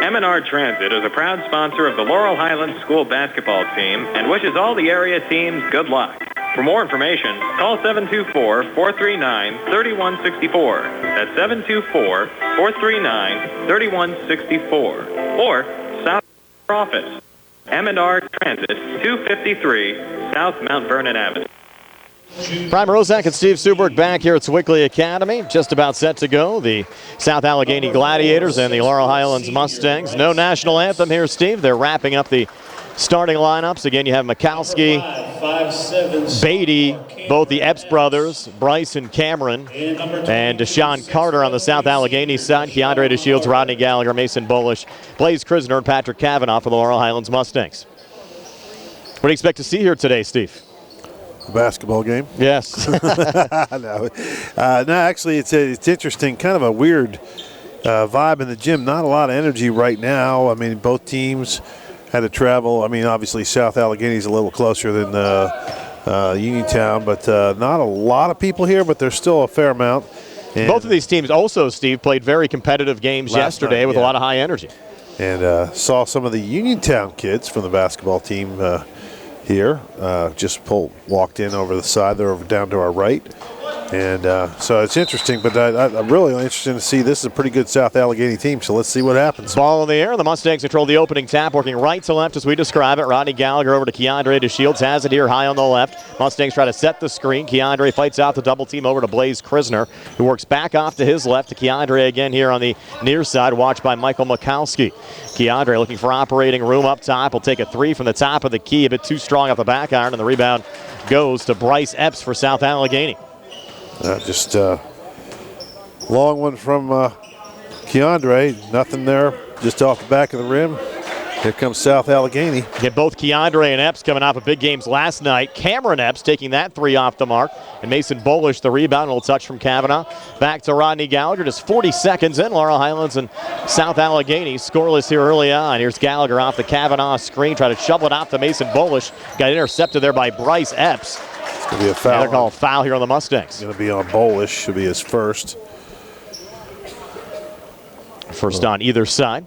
M&R Transit is a proud sponsor of the Laurel Highlands school basketball team and wishes all the area teams good luck. For more information, call 724-439-3164. That's 724-439-3164. Or South Office, M&R Transit, 253 South Mount Vernon Avenue. Brian Rozak and Steve Suberg back here at Sewickley Academy. Just about set to go. The South Allegheny Gladiators and the Laurel Highlands Mustangs. No national anthem here, Steve. They're wrapping up the starting lineups. Again, you have Michalski, Beatty, both the Epps brothers, Bryce and Cameron, and Deshaun Carter on the South Allegheny side. Keandre DeShields, Rodney Gallagher, Mason Bolish, Blaze Krisner, and Patrick Kavanaugh for the Laurel Highlands Mustangs. What do you expect to see here today, Steve? A basketball game? Yes. No, actually, it's interesting. Kind of a weird vibe in the gym. Not a lot of energy right now. I mean, both teams had to travel. I mean, obviously, South Allegheny's a little closer than Uniontown, but not a lot of people here, but there's still a fair amount. And both of these teams also, Steve, played very competitive games yesterday with a lot of high energy. And saw some of the Uniontown kids from the basketball team here, just walked in over the side. They're over down to our right. And so it's interesting, but I'm really interested to see. This is a pretty good South Allegheny team, so let's see what happens. Ball in the air. The Mustangs control the opening tap, working right to left as we describe it. Rodney Gallagher over to Keandre DeShields, has it here high on the left. Mustangs try to set the screen. Keandre fights out the double team over to Blaze Krisner, who works back off to his left to Keandre again here on the near side, watched by Michael Michalski. Keandre looking for operating room up top. Will take a three from the top of the key, a bit too strong off the back iron, and the rebound goes to Bryce Epps for South Allegheny. Just long one from Keandre. Nothing there, just off the back of the rim. Here comes South Allegheny. Get both Keandre and Epps coming off of big games last night. Cameron Epps taking that three off the mark. And Mason Bolish, the rebound, a little touch from Kavanaugh. Back to Rodney Gallagher, just 40 seconds in. Laurel Highlands and South Allegheny scoreless here early on. Here's Gallagher off the Kavanaugh screen, try to shovel it off to Mason Bolish. Got intercepted there by Bryce Epps. It's going to be a foul. They're called foul here on the Mustangs. It's going to be on Bolish. Should be his first. First on either side.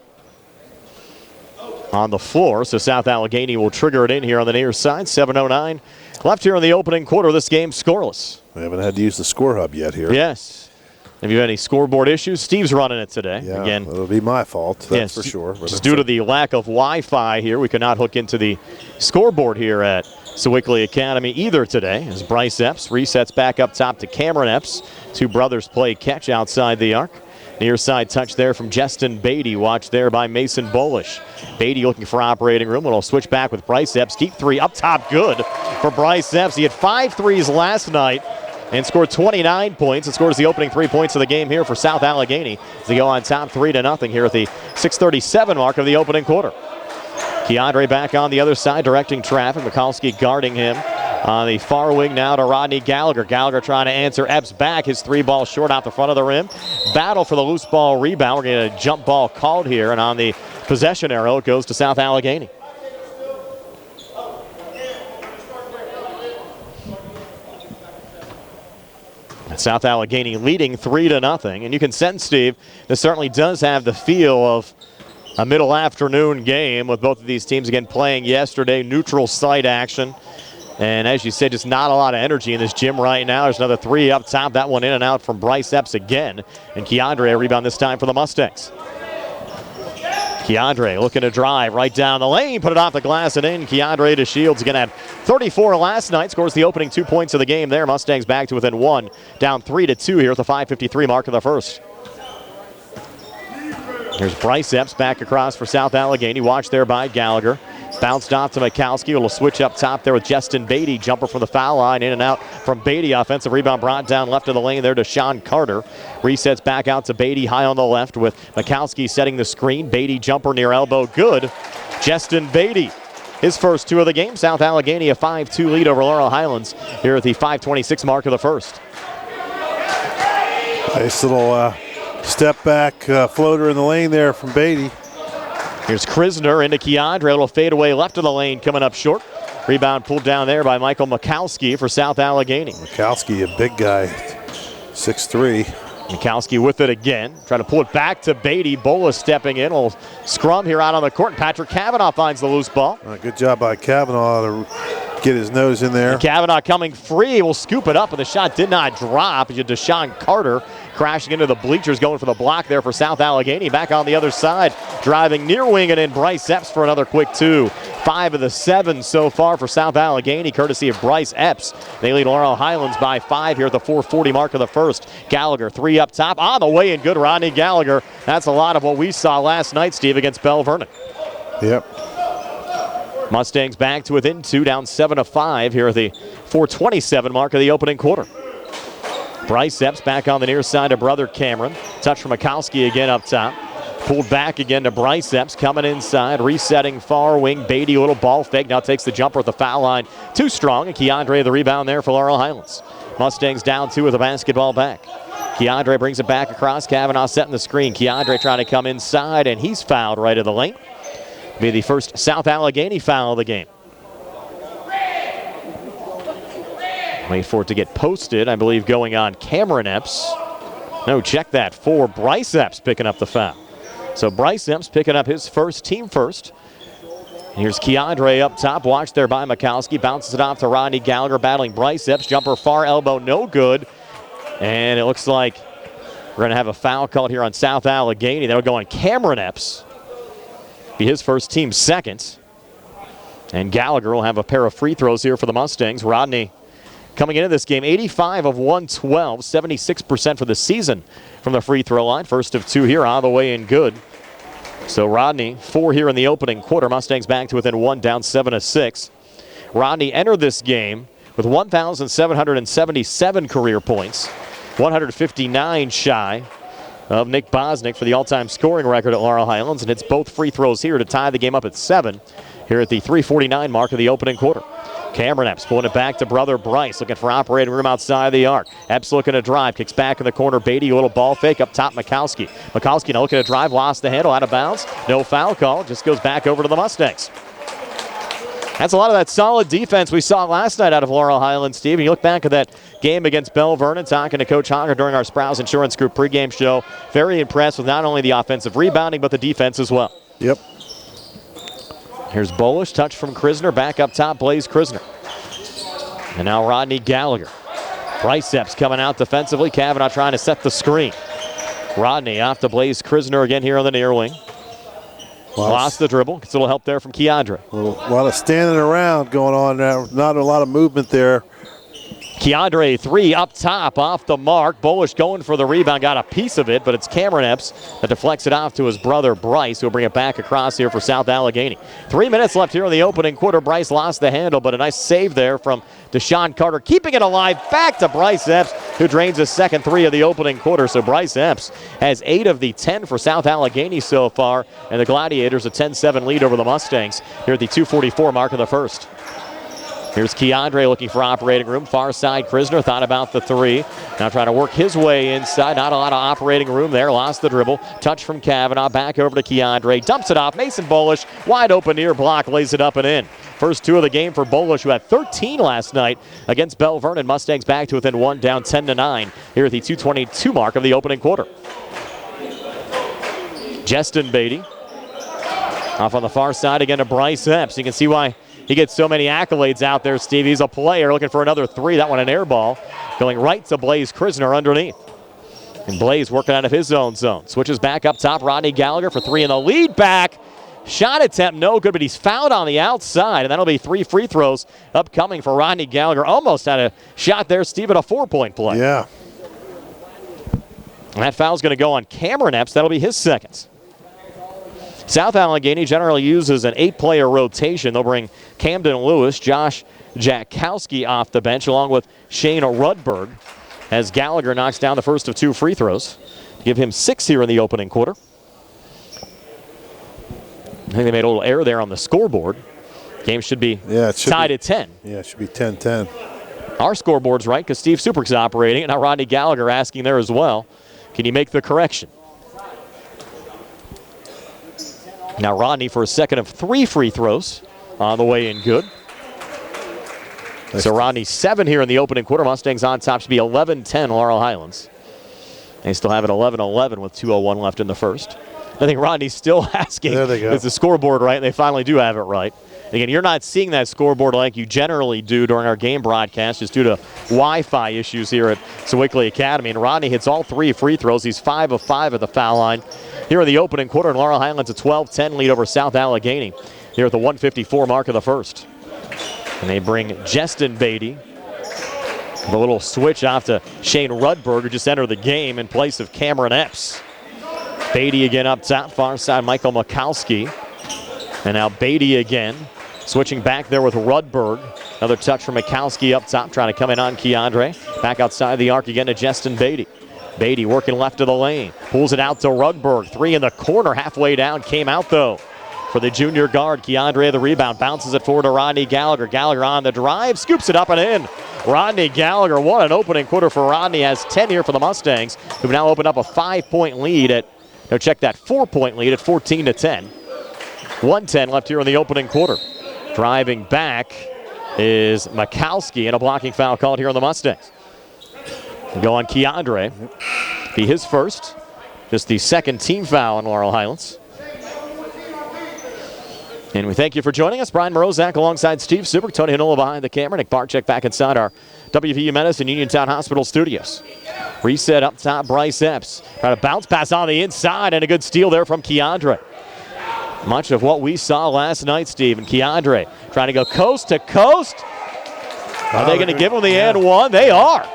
On the floor, so South Allegheny will trigger it in here on the near side. 7:09 left here in the opening quarter of this game, scoreless. We haven't had to use the score hub yet here. Yes. Have you had any scoreboard issues? Steve's running it today. Yeah, again, it'll be my fault, that's for sure. But just due to the lack of Wi-Fi here, we could not hook into the scoreboard here at Sewickley Academy either today, as Bryce Epps resets back up top to Cameron Epps. Two brothers play catch outside the arc. Near side touch there from Justin Beatty, watched there by Mason Bolish. Beatty looking for operating room, and will switch back with Bryce Epps. Deep three up top, good for Bryce Epps. He had 5 threes last night and scored 29 points and scores the opening 3 points of the game here for South Allegheny as they go on top 3-0 here at the 6:37 mark of the opening quarter. Keandre back on the other side, directing traffic. Michalski guarding him. On the far wing now to Rodney Gallagher. Gallagher trying to answer Epps back. His three ball short out the front of the rim. Battle for the loose ball rebound. We're getting a jump ball called here, and on the possession arrow, it goes to South Allegheny. South Allegheny leading 3-0, and you can sense, Steve, this certainly does have the feel of a middle afternoon game with both of these teams again playing yesterday. Neutral site action. And as you said, just not a lot of energy in this gym right now. There's another three up top. That one in and out from Bryce Epps again. And Keandre a rebound this time for the Mustangs. Keandre looking to drive right down the lane. Put it off the glass and in. Keandre DeShields again had 34 last night. Scores the opening 2 points of the game there. Mustangs back to within one. Down 3-2 here at the 5:53 mark of the first. Here's Bryce Epps back across for South Allegheny. Watched there by Gallagher. Bounced off to Michalski. A little switch up top there with Justin Beatty. Jumper from the foul line. In and out from Beatty. Offensive rebound brought down left of the lane there to Deshaun Carter. Resets back out to Beatty high on the left with Michalski setting the screen. Beatty jumper near elbow. Good. Justin Beatty. His first two of the game. South Allegheny a 5-2 lead over Laurel Highlands here at the 5:26 mark of the first. Nice little step back floater in the lane there from Beatty. Here's Krisner into Keandre. A little fadeaway left of the lane coming up short. Rebound pulled down there by Michael Michalski for South Allegheny. Michalski, a big guy, 6'3". Mikowski with it again, trying to pull it back to Beatty. Bola stepping in. We'll scrum here out on the court. Patrick Cavanaugh finds the loose ball. Good job by Cavanaugh to get his nose in there. And Cavanaugh coming free. Will scoop it up, and the shot did not drop. You had Deshaun Carter crashing into the bleachers, going for the block there for South Allegheny. Back on the other side, driving near wing and in Bryce Epps for another quick two. 5 of the 7 so far for South Allegheny, courtesy of Bryce Epps. They lead Laurel Highlands by 5 here at the 4:40 mark of the first. Gallagher, 3 up top, on the way in good. Rodney Gallagher. That's a lot of what we saw last night, Steve, against Bell Vernon. Yep. Mustangs back to within 2, down 7-5 here at the 4:27 mark of the opening quarter. Bryce Epps back on the near side to brother Cameron. Touch from Mikowski again up top. Pulled back again to Bryce Epps, coming inside, resetting far wing. Beatty, a little ball fake, now takes the jumper at the foul line. Too strong, and Keandre the rebound there for Laurel Highlands. Mustangs down 2 with the basketball back. Keandre brings it back across. Cavanaugh setting the screen. Keandre trying to come inside, and he's fouled right of the lane. Be the first South Allegheny foul of the game. Wait for it to get posted, I believe, going on Cameron Epps. No, check that, for Bryce Epps picking up the foul. So Bryce Epps picking up his first, team first. Here's Keandre up top, watched there by Mikowski, bounces it off to Rodney Gallagher, battling Bryce Epps, jumper far elbow, no good. And it looks like we're going to have a foul called here on South Allegheny. That'll go on Cameron Epps. Be his first, team second. And Gallagher will have a pair of free throws here for the Mustangs. Rodney coming into this game, 85 of 112, 76% for the season from the free throw line. First of 2 here, all the way in good. So Rodney, 4 here in the opening quarter. Mustangs back to within 1, down 7-6. Rodney entered this game with 1,777 career points, 159 shy of Nick Bosnick for the all-time scoring record at Laurel Highlands, and hits both free throws here to tie the game up at 7 here at the 3:49 mark of the opening quarter. Cameron Epps pulling it back to brother Bryce, looking for operating room outside the arc. Epps looking to drive, kicks back in the corner. Beatty, a little ball fake up top. Mikowski now looking to drive, lost the handle, out of bounds. No foul call, just goes back over to the Mustangs. That's a lot of that solid defense we saw last night out of Laurel Highlands, Steve. And you look back at that game against Bell Vernon, talking to Coach Honger during our Sprouse Insurance Group pregame show. Very impressed with not only the offensive rebounding, but the defense as well. Yep. Here's Bolish, touch from Krisner, back up top, Blaze Krisner. And now Rodney Gallagher. Bryce Epps coming out defensively. Cavanaugh trying to set the screen. Rodney off to Blaze Krisner again here on the near wing. Lost the dribble. Gets a little help there from Keandre. A lot of standing around going on now. Not a lot of movement there. Keandre, 3 up top, off the mark. Bolish going for the rebound, got a piece of it, but it's Cameron Epps that deflects it off to his brother Bryce, who will bring it back across here for South Allegheny. 3 minutes left here in the opening quarter. Bryce lost the handle, but a nice save there from Deshaun Carter, keeping it alive. Back to Bryce Epps, who drains his second 3 of the opening quarter. So Bryce Epps has 8 of the 10 for South Allegheny so far, and the Gladiators a 10-7 lead over the Mustangs here at the 2:44 mark of the first. Here's Keandre looking for operating room. Far side, Krisner thought about the 3. Now trying to work his way inside. Not a lot of operating room there. Lost the dribble. Touch from Cavanaugh. Back over to Keandre. Dumps it off. Mason Bolish, wide open near block, lays it up and in. First 2 of the game for Bolish, who had 13 last night against Bell Vernon. Mustangs back to within 1, down 10-9 here at the 2:22 mark of the opening quarter. Justin Beatty off on the far side again to Bryce Epps. You can see why he gets so many accolades out there, Steve. He's a player looking for another 3. That one an air ball. Going right to Blaze Krisner underneath. And Blaze working out of his own zone. Switches back up top. Rodney Gallagher for 3 in the lead back. Shot attempt no good, but he's fouled on the outside. And that'll be 3 free throws upcoming for Rodney Gallagher. Almost had a shot there, Steve, at a 4-point play. Yeah. And that foul's going to go on Cameron Epps. That'll be his second. South Allegheny generally uses an 8-player rotation. They'll bring Camden Lewis, Josh Jakowski off the bench, along with Shane Rudberg, as Gallagher knocks down the first of 2 free throws to give him 6 here in the opening quarter. I think they made a little error there on the scoreboard. Game should be tied at 10. Yeah, it should be 10-10. Our scoreboard's right because Steve Suprick's operating, and now Rodney Gallagher asking there as well. Can you make the correction? Now Rodney for a second of 3 free throws on the way in good. So Rodney 7 here in the opening quarter. Mustangs on top, should be 11-10 Laurel Highlands. They still have it 11-11 with 2:01 left in the first. I think Rodney's still asking, is the scoreboard right? And they finally do have it right. Again, you're not seeing that scoreboard like you generally do during our game broadcast just due to Wi-Fi issues here at Sewickley Academy. And Rodney hits all 3 free throws. He's 5 of 5 at the foul line. Here in the opening quarter, and Laurel Highlands a 12-10 lead over South Allegheny here at the 1:54 mark of the first. And they bring Justin Beatty. The little switch off to Shane Rudberg, who just entered the game in place of Cameron Epps. Beatty again up top, far side Michael Mikowski. And now Beatty again, switching back there with Rudberg. Another touch from Mikowski up top, trying to come in on Keandre. Back outside the arc again to Justin Beatty. Beatty working left of the lane, pulls it out to Rudberg. 3 in the corner, halfway down, came out though. For the junior guard, Keandre the rebound, bounces it forward to Rodney Gallagher. Gallagher on the drive, scoops it up and in. Rodney Gallagher, what an opening quarter for Rodney, has 10 here for the Mustangs, who've now opened up a 5-point lead at, no, check that, 4-point lead at 14-10. 1:10 left here in the opening quarter. Driving back is Mikowski, and a blocking foul called here on the Mustangs. We'll go on Keandre. Be his first. Just the second team foul on Laurel Highlands. And we thank you for joining us. Brian Morozak alongside Steve Super, Tony Hinola behind the camera, Nick Barczyk back inside our WPIAL Medicine Uniontown Hospital studios. Reset up top, Bryce Epps. Trying to bounce pass on the inside, and a good steal there from Keandre. Much of what we saw last night, Steve, and Keandre trying to go coast to coast. Are they going to give him the and one? They are.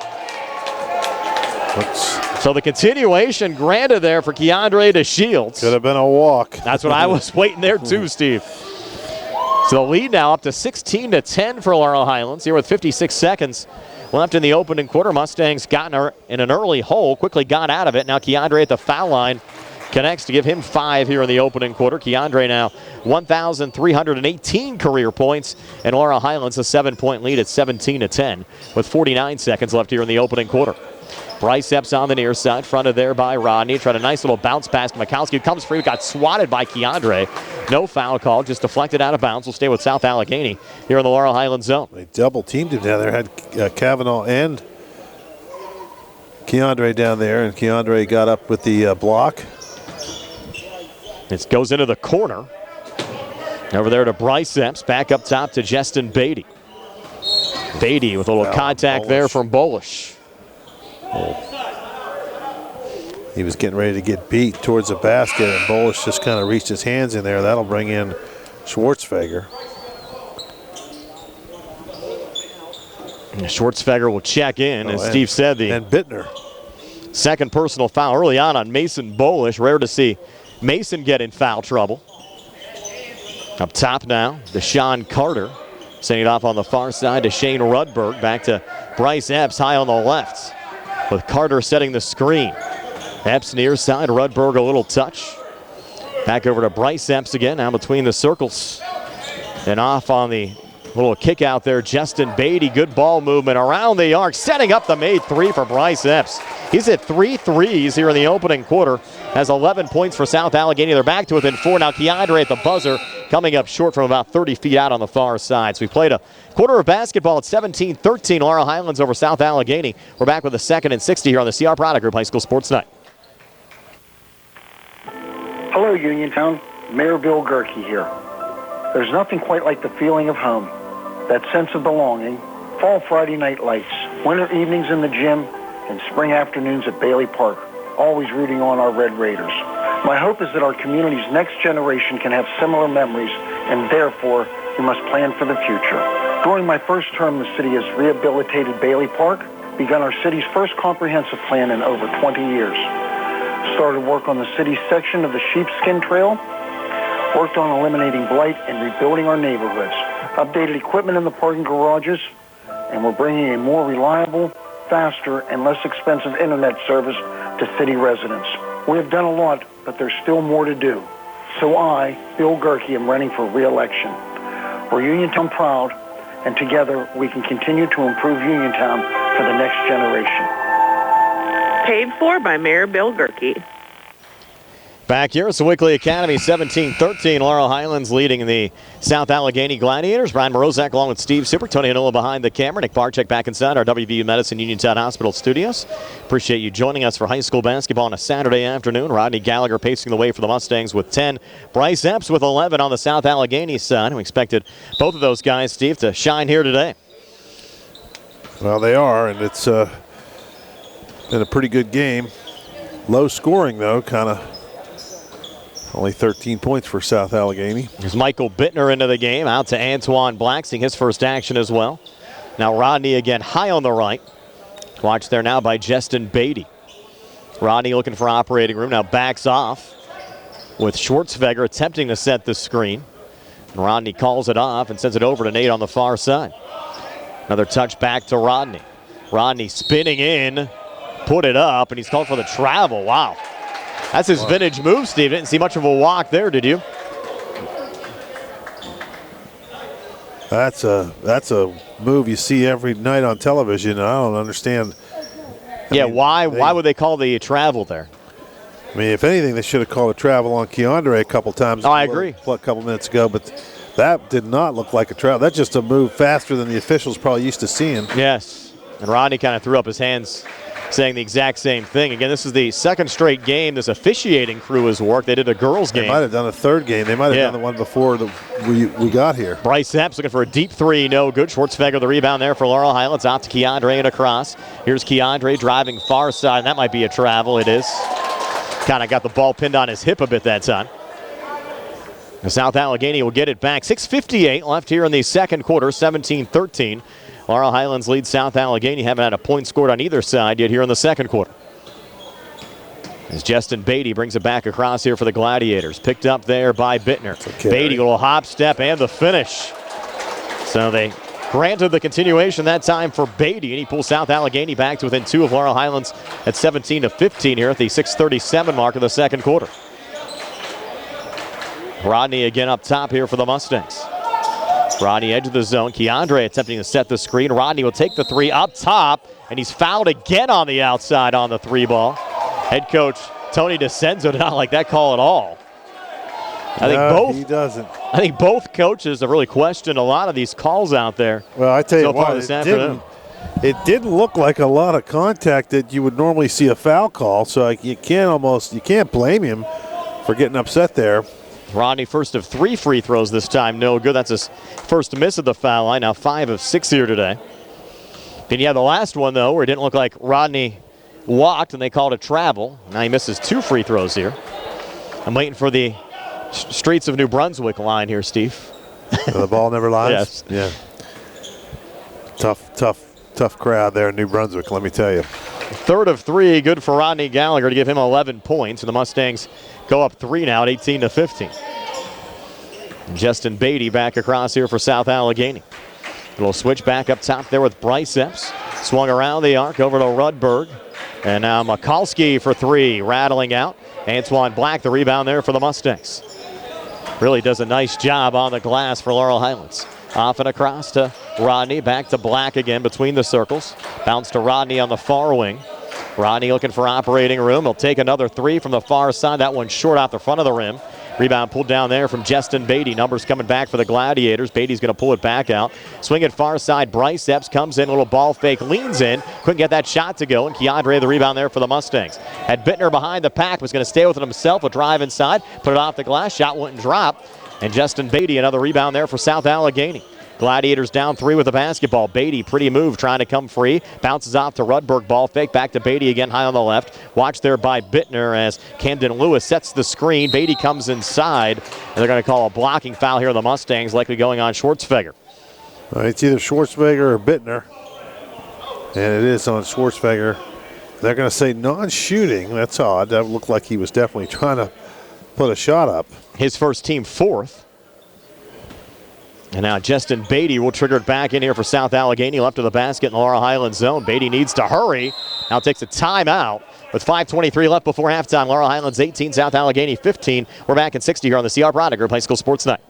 So the continuation granted there for Keandre to Shields. Could have been a walk. That's what I was waiting there too, Steve. So the lead now up to 16-10 for Laurel Highlands here with 56 seconds left in the opening quarter. Mustangs got in an early hole, quickly got out of it. Now Keandre at the foul line connects to give him 5 here in the opening quarter. Keandre now 1,318 career points, and Laurel Highlands a 7-point lead at 17-10 with 49 seconds left here in the opening quarter. Bryce Epps on the near side, fronted there by Rodney. Tried a nice little bounce pass to Mikowski, who comes free, got swatted by Keandre. No foul call, just deflected out of bounds. Will stay with South Allegheny here in the Laurel Highlands zone. They double teamed him down there, had Kavanaugh and Keandre down there, and Keandre got up with the block. It goes into the corner. Over there to Bryce Epps, back up top to Justin Beatty. Beatty with a little contact there from Bolish. He was getting ready to get beat towards the basket, and Bolish just kind of reached his hands in there. That'll bring in Schwartzfeger. Schwartzfeger will check in, as Steve said. And Bittner. Second personal foul early on Mason Bolish. Rare to see Mason get in foul trouble. Up top now, Deshaun Carter. Sending it off on the far side to Shane Rudberg. Back to Bryce Epps high on the left, with Carter setting the screen. Epps near side, Rudberg a little touch. Back over to Bryce Epps again, now between the circles. And off on the little kick out there, Justin Beatty. Good ball movement around the arc, setting up the made 3 for Bryce Epps. He's hit 3 threes here in the opening quarter. Has 11 points for South Allegheny. They're back to within 4 now. Keandre at the buzzer, coming up short from about 30 feet out on the far side. So we played a quarter of basketball at 17-13. Laurel Highlands over South Allegheny. We're back with a 2nd and 60 here on the CR Product Group High School Sports Night. Hello, Uniontown. Mayor Bill Gerke here. There's nothing quite like the feeling of home, that sense of belonging, fall Friday night lights, winter evenings in the gym, and spring afternoons at Bailey Park, always rooting on our Red Raiders. My hope is that our community's next generation can have similar memories, and therefore, we must plan for the future. During my first term, the city has rehabilitated Bailey Park, begun our city's first comprehensive plan in over 20 years. Started work on the city's section of the Sheepskin Trail, worked on eliminating blight and rebuilding our neighborhoods, updated equipment in the parking garages, and we're bringing a more reliable, faster, and less expensive internet service to city residents. We have done a lot, but there's still more to do. So I, Bill Gerke, am running for re-election. We're Uniontown proud, and together we can continue to improve Uniontown for the next generation. Paid for by Mayor Bill Gerke. Back here at Sewickley Academy, 17-13. Laurel Highlands leading the South Allegheny Gladiators. Brian Morozak along with Steve Super. Tony Hanola behind the camera. Nick Barczyk back inside our WVU Medicine Uniontown Hospital studios. Appreciate you joining us for high school basketball on a Saturday afternoon. Rodney Gallagher pacing the way for the Mustangs with 10. Bryce Epps with 11 on the South Allegheny side. We expected both of those guys, Steve, to shine here today. Well, they are, and it's been a pretty good game. Low scoring, though, kind of. Only 13 points for South Allegheny. There's Michael Bittner into the game. Out to Antoine Black, seeing his first action as well. Now Rodney again high on the right. Watched there now by Justin Beatty. Rodney looking for operating room. Now backs off with Schwartzfeger attempting to set the screen. And Rodney calls it off and sends it over to Nate on the far side. Another touch back to Rodney. Rodney spinning in, put it up, and he's called for the travel. Wow. That's his vintage move, Steve. Didn't see much of a walk there, did you? That's a move you see every night on television. I don't understand. Why would they call the travel there? I mean, if anything, they should have called a travel on Keandre a couple times. Oh, I agree. A couple minutes ago, but that did not look like a travel. That's just a move faster than the officials probably used to seeing. Yes, and Rodney kind of threw up his hands, saying the exact same thing. Again, this is the second straight game this officiating crew has worked. They did a girls' game. They might have done a third game. They might have done the one before we got here. Bryce Epps looking for a deep three, no good. Schwartzfeger the rebound there for Laurel Highlands. Out to Keandre and across. Here's Keandre driving far side, and that might be a travel. It is. Kind of got the ball pinned on his hip a bit that time. The South Allegheny will get it back. 6:58 left here in the second quarter, 17-13. Laurel Highlands leads South Allegheny. Haven't had a point scored on either side yet here in the second quarter. As Justin Beatty brings it back across here for the Gladiators. Picked up there by Bittner. Beatty, a little hop step and the finish. So they granted the continuation that time for Beatty, and he pulls South Allegheny back to within 2 of Laurel Highlands at 17-15 here at the 6:37 mark of the second quarter. Rodney again up top here for the Mustangs. Rodney edge of the zone. Keandre attempting to set the screen. Rodney will take the three up top, and he's fouled again on the outside on the three ball. Head coach Tony DeCenzo did not like that call at all. He doesn't. I think both coaches have really questioned a lot of these calls out there. Well, I tell you so what, it didn't look like a lot of contact that you would normally see a foul call, so you can't blame him for getting upset there. Rodney first of 3 free throws this time, no good. That's his first miss at the foul line, now 5 of 6 here today. Then you have the last one, though, where it didn't look like Rodney walked and they called a travel. Now he misses 2 free throws here. I'm waiting for the Streets of New Brunswick line here, Steve. The ball never lies? Yes. Yeah. Tough crowd there in New Brunswick, let me tell you. 3rd of 3, good for Rodney Gallagher to give him 11 points. And the Mustangs go up 3 now at 18-15. Justin Beatty back across here for South Allegheny. A little switch back up top there with Bryce Epps. Swung around the arc over to Rudberg. And now Mikulski for 3, rattling out. Antoine Black, the rebound there for the Mustangs. Really does a nice job on the glass for Laurel Highlands. Off and across to Rodney, back to Black again between the circles. Bounce to Rodney on the far wing. Rodney looking for operating room. He'll take another 3 from the far side. That one short out the front of the rim. Rebound pulled down there from Justin Beatty. Numbers coming back for the Gladiators. Beatty's going to pull it back out. Swing it far side. Bryce Epps comes in, a little ball fake, leans in. Couldn't get that shot to go, and Keandre the rebound there for the Mustangs. Had Bittner behind the pack, was going to stay with it himself. A drive inside, put it off the glass. Shot wouldn't drop. And Justin Beatty, another rebound there for South Allegheny. Gladiators down 3 with the basketball. Beatty, pretty move, trying to come free. Bounces off to Rudberg, ball fake. Back to Beatty again, high on the left. Watched there by Bittner as Camden Lewis sets the screen. Beatty comes inside, and they're going to call a blocking foul here on the Mustangs, likely going on Schwartzfeger. It's either Schwartzfeger or Bittner, and it is on Schwartzfeger. They're going to say non-shooting. That's odd. That looked like he was definitely trying to put a shot up. His first team 4th. And now Justin Beatty will trigger it back in here for South Allegheny. Left of the basket in the Laurel Highlands zone. Beatty needs to hurry. Now takes a timeout with 5:23 left before halftime. Laurel Highlands 18, South Allegheny 15. We're back in 60 here on the CR Product Group High School Sports Night.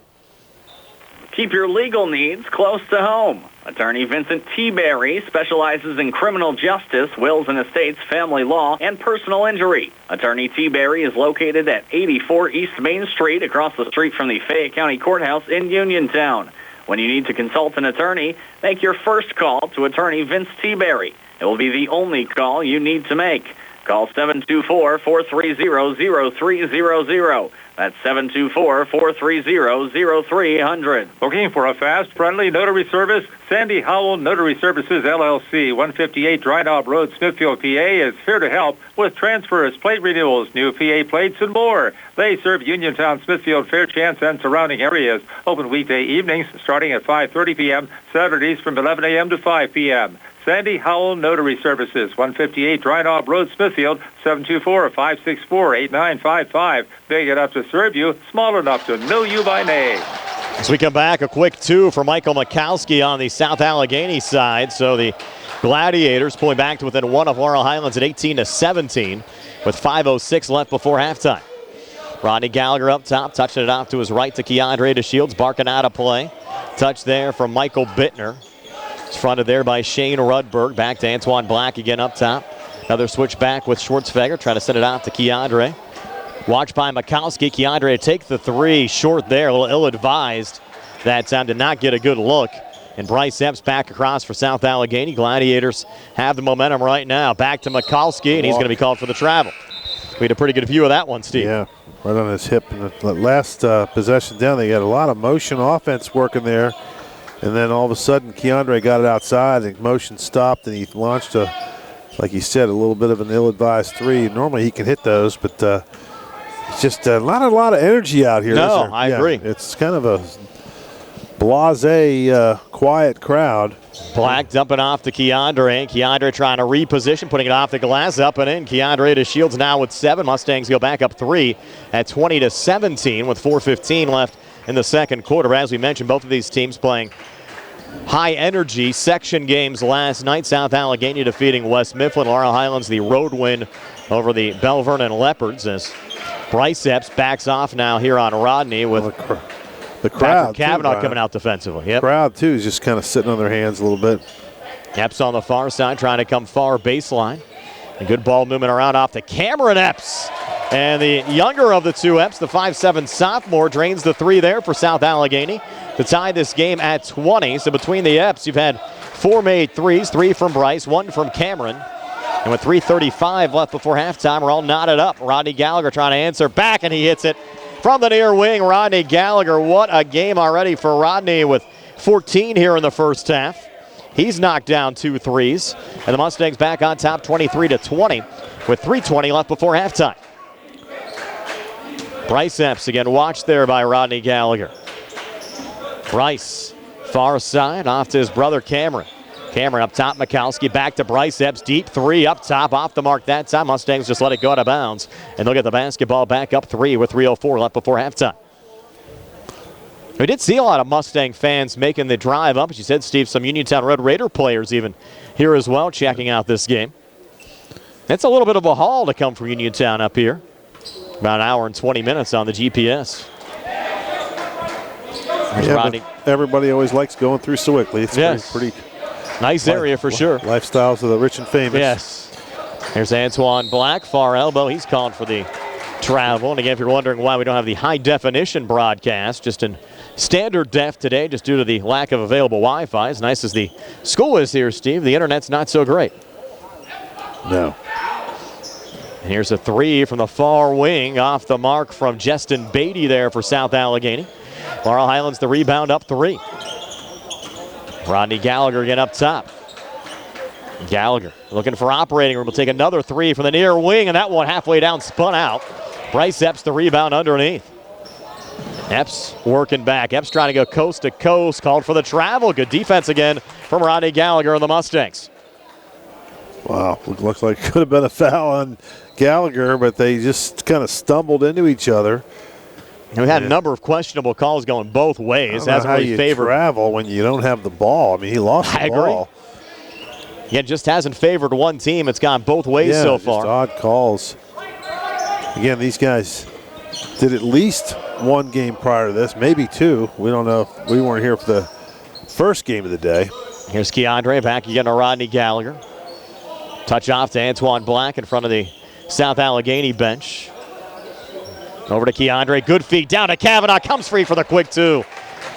Keep your legal needs close to home. Attorney Vincent T. Berry specializes in criminal justice, wills and estates, family law, and personal injury. Attorney T. Berry is located at 84 East Main Street, across the street from the Fayette County Courthouse in Uniontown. When you need to consult an attorney, make your first call to Attorney Vince T. Berry. It will be the only call you need to make. Call 724-430-0300. That's 724-430-0300. Looking for a fast, friendly notary service? Sandy Howell Notary Services, LLC, 158 Dry Knob Road, Smithfield, PA, is here to help with transfers, plate renewals, new PA plates, and more. They serve Uniontown, Smithfield, Fairchance, and surrounding areas. Open weekday evenings starting at 5:30 p.m., Saturdays from 11 a.m. to 5 p.m. Sandy Howell Notary Services, 158 Dry Knob Road, Smithfield, 724-564-8955. Big enough to serve you, small enough to know you by name. As we come back, a quick two for Michael Mikowski on the South Allegheny side. So the Gladiators pulling back to within one of Laurel Highlands at 18-17 with 5:06 left before halftime. Rodney Gallagher up top, touching it off to his right to Keandre DeShields, barking out of play. Touch there from Michael Bittner. It's fronted there by Shane Rudberg. Back to Antoine Black again up top. Another switch back with Schwartzfeger trying to send it out to Keandre. Watched by Mikowski. Keandre take the three short there. A little ill-advised that time. Did not get a good look. And Bryce Epps back across for South Allegheny. Gladiators have the momentum right now. Back to Mikowski, and he's going to be called for the travel. We had a pretty good view of that one, Steve. Yeah, right on his hip. And the last possession down, they got a lot of motion offense working there. And then all of a sudden, Keandre got it outside, and motion stopped, and he launched like you said, a little bit of an ill-advised three. Normally he can hit those, but it's just not a lot of energy out here. No, I agree. It's kind of a blasé, quiet crowd. Black dumping off to Keandre. Keandre trying to reposition, putting it off the glass, up and in. Keandre DeShields now with 7. Mustangs go back up 3 at 20-17 with 4:15 left in the second quarter. As we mentioned, both of these teams playing high-energy section games last night. South Allegheny defeating West Mifflin. Laurel Highlands the road win over the Bell Vernon Leopards as Bryce Epps backs off now here on Rodney with the crowd. Kavanaugh coming out defensively. Yep. The crowd, too, is just kind of sitting on their hands a little bit. Epps on the far side trying to come far baseline. A good ball movement around off to Cameron Epps. And the younger of the two Epps, the 5'7" sophomore, drains the three there for South Allegheny to tie this game at 20. So between the Epps, you've had 4 made threes, 3 from Bryce, 1 from Cameron. And with 3:35 left before halftime, we're all knotted up. Rodney Gallagher trying to answer back, and he hits it from the near wing. Rodney Gallagher, what a game already for Rodney with 14 here in the first half. He's knocked down 2 threes. And the Mustangs back on top 23-20 with 3:20 left before halftime. Bryce Epps again watched there by Rodney Gallagher. Bryce, far side, off to his brother Cameron. Cameron up top, Mikowski back to Bryce Epps. Deep 3 up top, off the mark that time. Mustangs just let it go out of bounds. And they'll get the basketball back up 3 with 3:04 left before halftime. We did see a lot of Mustang fans making the drive up. As you said, Steve, some Uniontown Red Raider players even here as well checking out this game. It's a little bit of a haul to come from Uniontown up here. About an hour and 20 minutes on the GPS. Yeah, everybody always likes going through Sewickley. It's pretty nice area for sure. Lifestyles of the rich and famous. Yes. Here's Antoine Black, far elbow. He's calling for the travel. And again, if you're wondering why we don't have the high-definition broadcast, just in standard def today, just due to the lack of available Wi-Fi. As nice as the school is here, Steve, the internet's not so great. No. And here's a 3 from the far wing, off the mark from Justin Beatty there for South Allegheny. Laurel Highlands the rebound up 3. Rodney Gallagher again up top. Gallagher looking for operating room. Will take another 3 from the near wing, and that one halfway down spun out. Bryce Epps the rebound underneath. Epps working back. Epps trying to go coast to coast. Called for the travel. Good defense again from Rodney Gallagher and the Mustangs. Wow, looks like it could have been a foul on Gallagher, but they just kind of stumbled into each other. And we had a number of questionable calls going both ways. I don't know how you travel when you don't have the ball. I mean, he lost the ball. Yeah, it just hasn't favored one team. It's gone both ways so far. Just odd calls. Again, these guys did at least 1 game prior to this, maybe 2. We don't know. We weren't here for the first game of the day. Here's Keandre back again to Rodney Gallagher. Touch off to Antoine Black in front of the South Allegheny bench. Over to Keandre. Good feed down to Kavanaugh. Comes free for the quick two.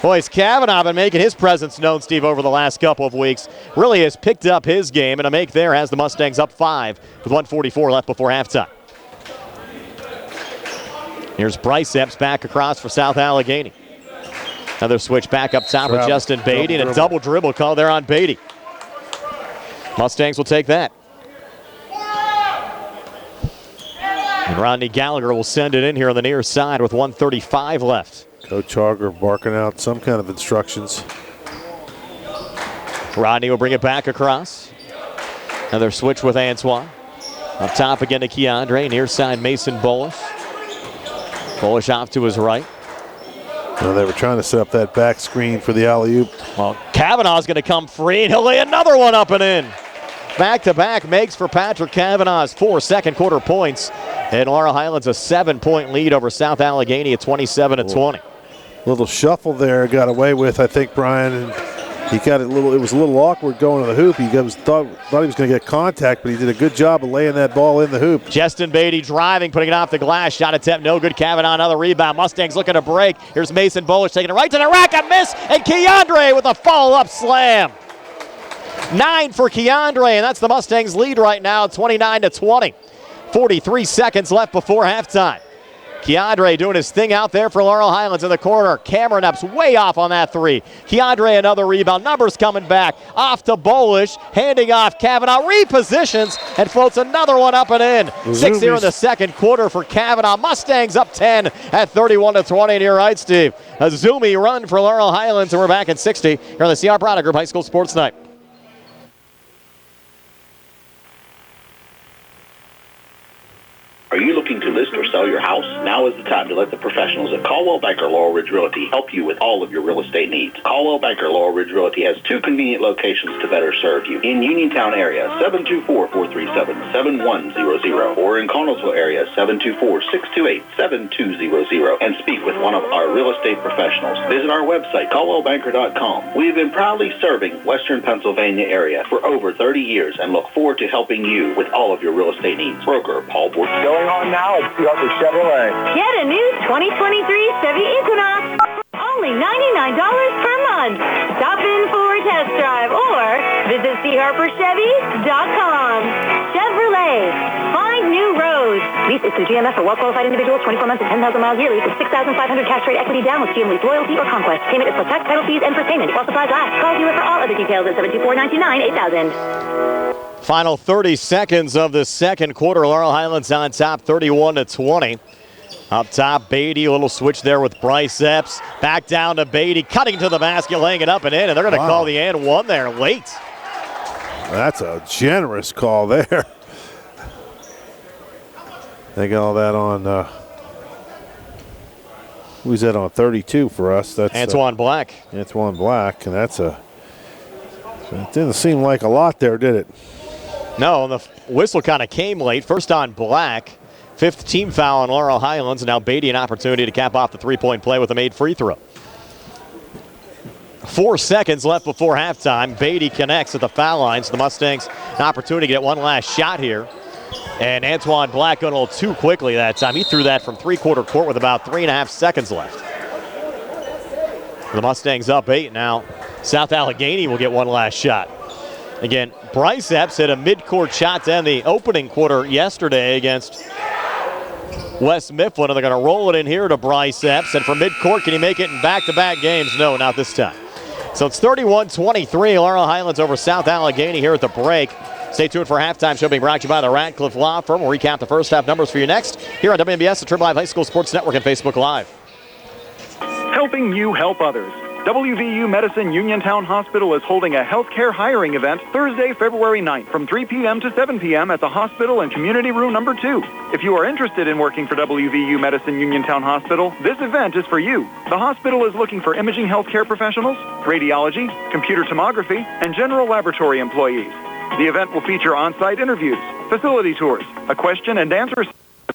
Boys, Kavanaugh been making his presence known, Steve, over the last couple of weeks. Really has picked up his game, and a make there has the Mustangs up 5 with 1:44 left before halftime. Here's Bryce Epps back across for South Allegheny. Another switch back up top with Justin Beatty, and a double dribble call there on Beatty. Mustangs will take that. And Rodney Gallagher will send it in here on the near side with 1:35 left. Coach Harger barking out some kind of instructions. Rodney will bring it back across. Another switch with Antoine. Up top again to Keandre. Near side Mason Bolish. Bolish off to his right. Well, they were trying to set up that back screen for the alley-oop. Well, Kavanaugh's going to come free, and he'll lay another one up and in. Back-to-back makes for Patrick Kavanaugh's 4 second-quarter points. And Laurel Highlands a 7-point lead over South Allegheny at 27-20. Little shuffle there, got away with, I think, Brian. And he got it was a little awkward going to the hoop. He thought he was going to get contact, but he did a good job of laying that ball in the hoop. Justin Beatty driving, putting it off the glass. Shot attempt, no good. Kavanaugh, another rebound. Mustangs looking to break. Here's Mason Bolish taking it right to the rack, a miss, and Keandre with a follow-up slam. 9 for Keandre, and that's the Mustangs' lead right now, 29-20. 43 seconds left before halftime. Keandre doing his thing out there for Laurel Highlands in the corner. Cameron Epps way off on that three. Keandre another rebound. Numbers coming back. Off to Bolish. Handing off Kavanaugh. Repositions and floats another one up and in. 6 here in the second quarter for Kavanaugh. Mustangs up 10 at 31-20. And you're right, Steve. A zoomy run for Laurel Highlands, and we're back at 60 here on the CR Product Group High School Sports Night. Are you looking to list or sell your house? Now is the time to let the professionals at Caldwell Banker Laurel Ridge Realty help you with all of your real estate needs. Caldwell Banker Laurel Ridge Realty has 2 convenient locations to better serve you. In Uniontown area, 724-437-7100, or in Connellsville area, 724-628-7200, and speak with one of our real estate professionals. Visit our website, caldwellbanker.com. We have been proudly serving Western Pennsylvania area for over 30 years and look forward to helping you with all of your real estate needs. Broker Paul Borg. Going on now at Sewickley Chevrolet. Get a new 2023 Chevy Equinox. Only $99 per month. Stop in for a test drive or visit charperchevy.com. Chevrolet. Find new roads. Lease is through GMF for well-qualified individuals, 24 months and 10,000 miles yearly with $6,500 cash rate equity down with GM Lease Loyalty or Conquest. Payment is for tax, penalties, and for payment while supplies last. Call dealer for all other details at 724-929-8000. Final 30 seconds of the second quarter. Laurel Highlands on top, 31-20. Up top, Beatty, a little switch there with Bryce Epps. Back down to Beatty, cutting to the basket, laying it up and in, and they're going to call the and one there late. That's a generous call there. They got all that on, who's that on 32 for us? That's Antoine Black. Antoine Black, and it didn't seem like a lot there, did it? No, and the whistle kind of came late. First on Black. 5th team foul on Laurel Highlands, and now Beatty an opportunity to cap off the three-point play with a made free throw. 4 seconds left before halftime. Beatty connects at the foul line, so the Mustangs an opportunity to get one last shot here. And Antoine Black going a little too quickly that time. He threw that from three-quarter court with about 3.5 seconds left. The Mustangs up 8 now. South Allegheny will get one last shot. Again, Bryce Epps hit a mid-court shot to end the opening quarter yesterday against West Mifflin, and they're going to roll it in here to Bryce Epps. And from mid-court, can he make it in back-to-back games? No, not this time. So it's 31-23, Laurel Highlands over South Allegheny here at the break. Stay tuned for halftime show being brought to you by the Radcliffe Law Firm. We'll recap the first half numbers for you next here on WMBS, the Triple Live High School Sports Network, and Facebook Live. Helping you help others. WVU Medicine Uniontown Hospital is holding a healthcare hiring event Thursday, February 9th from 3 p.m. to 7 p.m. at the hospital and community room number 2. If you are interested in working for WVU Medicine Uniontown Hospital, this event is for you. The hospital is looking for imaging healthcare professionals, radiology, computer tomography, and general laboratory employees. The event will feature on-site interviews, facility tours, a question and answer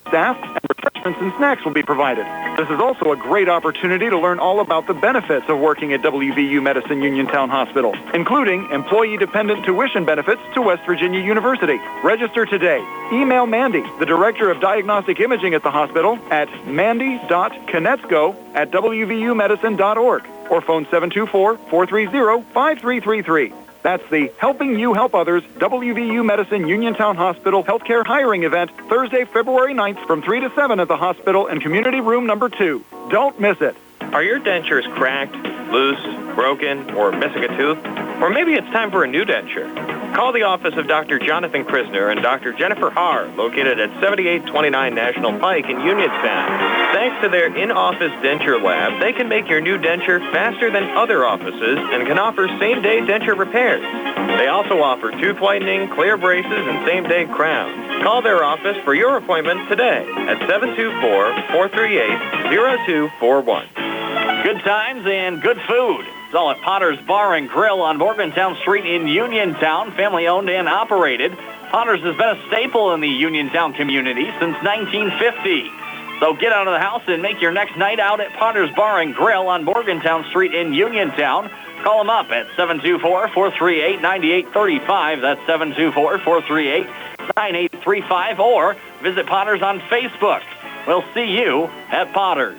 staff, and refreshments refreshments and snacks will be provided. This is also a great opportunity to learn all about the benefits of working at WVU Medicine Uniontown Hospital, including employee-dependent tuition benefits to West Virginia University. Register today. Email Mandy, the Director of Diagnostic Imaging at the hospital, at mandy.konecko@wvumedicine.org or phone 724-430-5333. That's the Helping You Help Others WVU Medicine Uniontown Hospital Healthcare Hiring Event, Thursday, February 9th from 3 to 7 at the hospital in Community Room number 2. Don't miss it. Are your dentures cracked, loose, broken, or missing a tooth? Or maybe it's time for a new denture. Call the office of Dr. Jonathan Krisner and Dr. Jennifer Haar, located at 7829 National Pike in Uniontown. Thanks to their in-office denture lab, they can make your new denture faster than other offices and can offer same-day denture repairs. They also offer tooth whitening, clear braces, and same-day crowns. Call their office for your appointment today at 724-438-0241. Good times and good food. It's all at Potter's Bar and Grill on Morgantown Street in Uniontown, family-owned and operated. Potter's has been a staple in the Uniontown community since 1950. So get out of the house and make your next night out at Potter's Bar and Grill on Morgantown Street in Uniontown. Call them up at 724-438-9835. That's 724-438-9835. Or visit Potter's on Facebook. We'll see you at Potter's.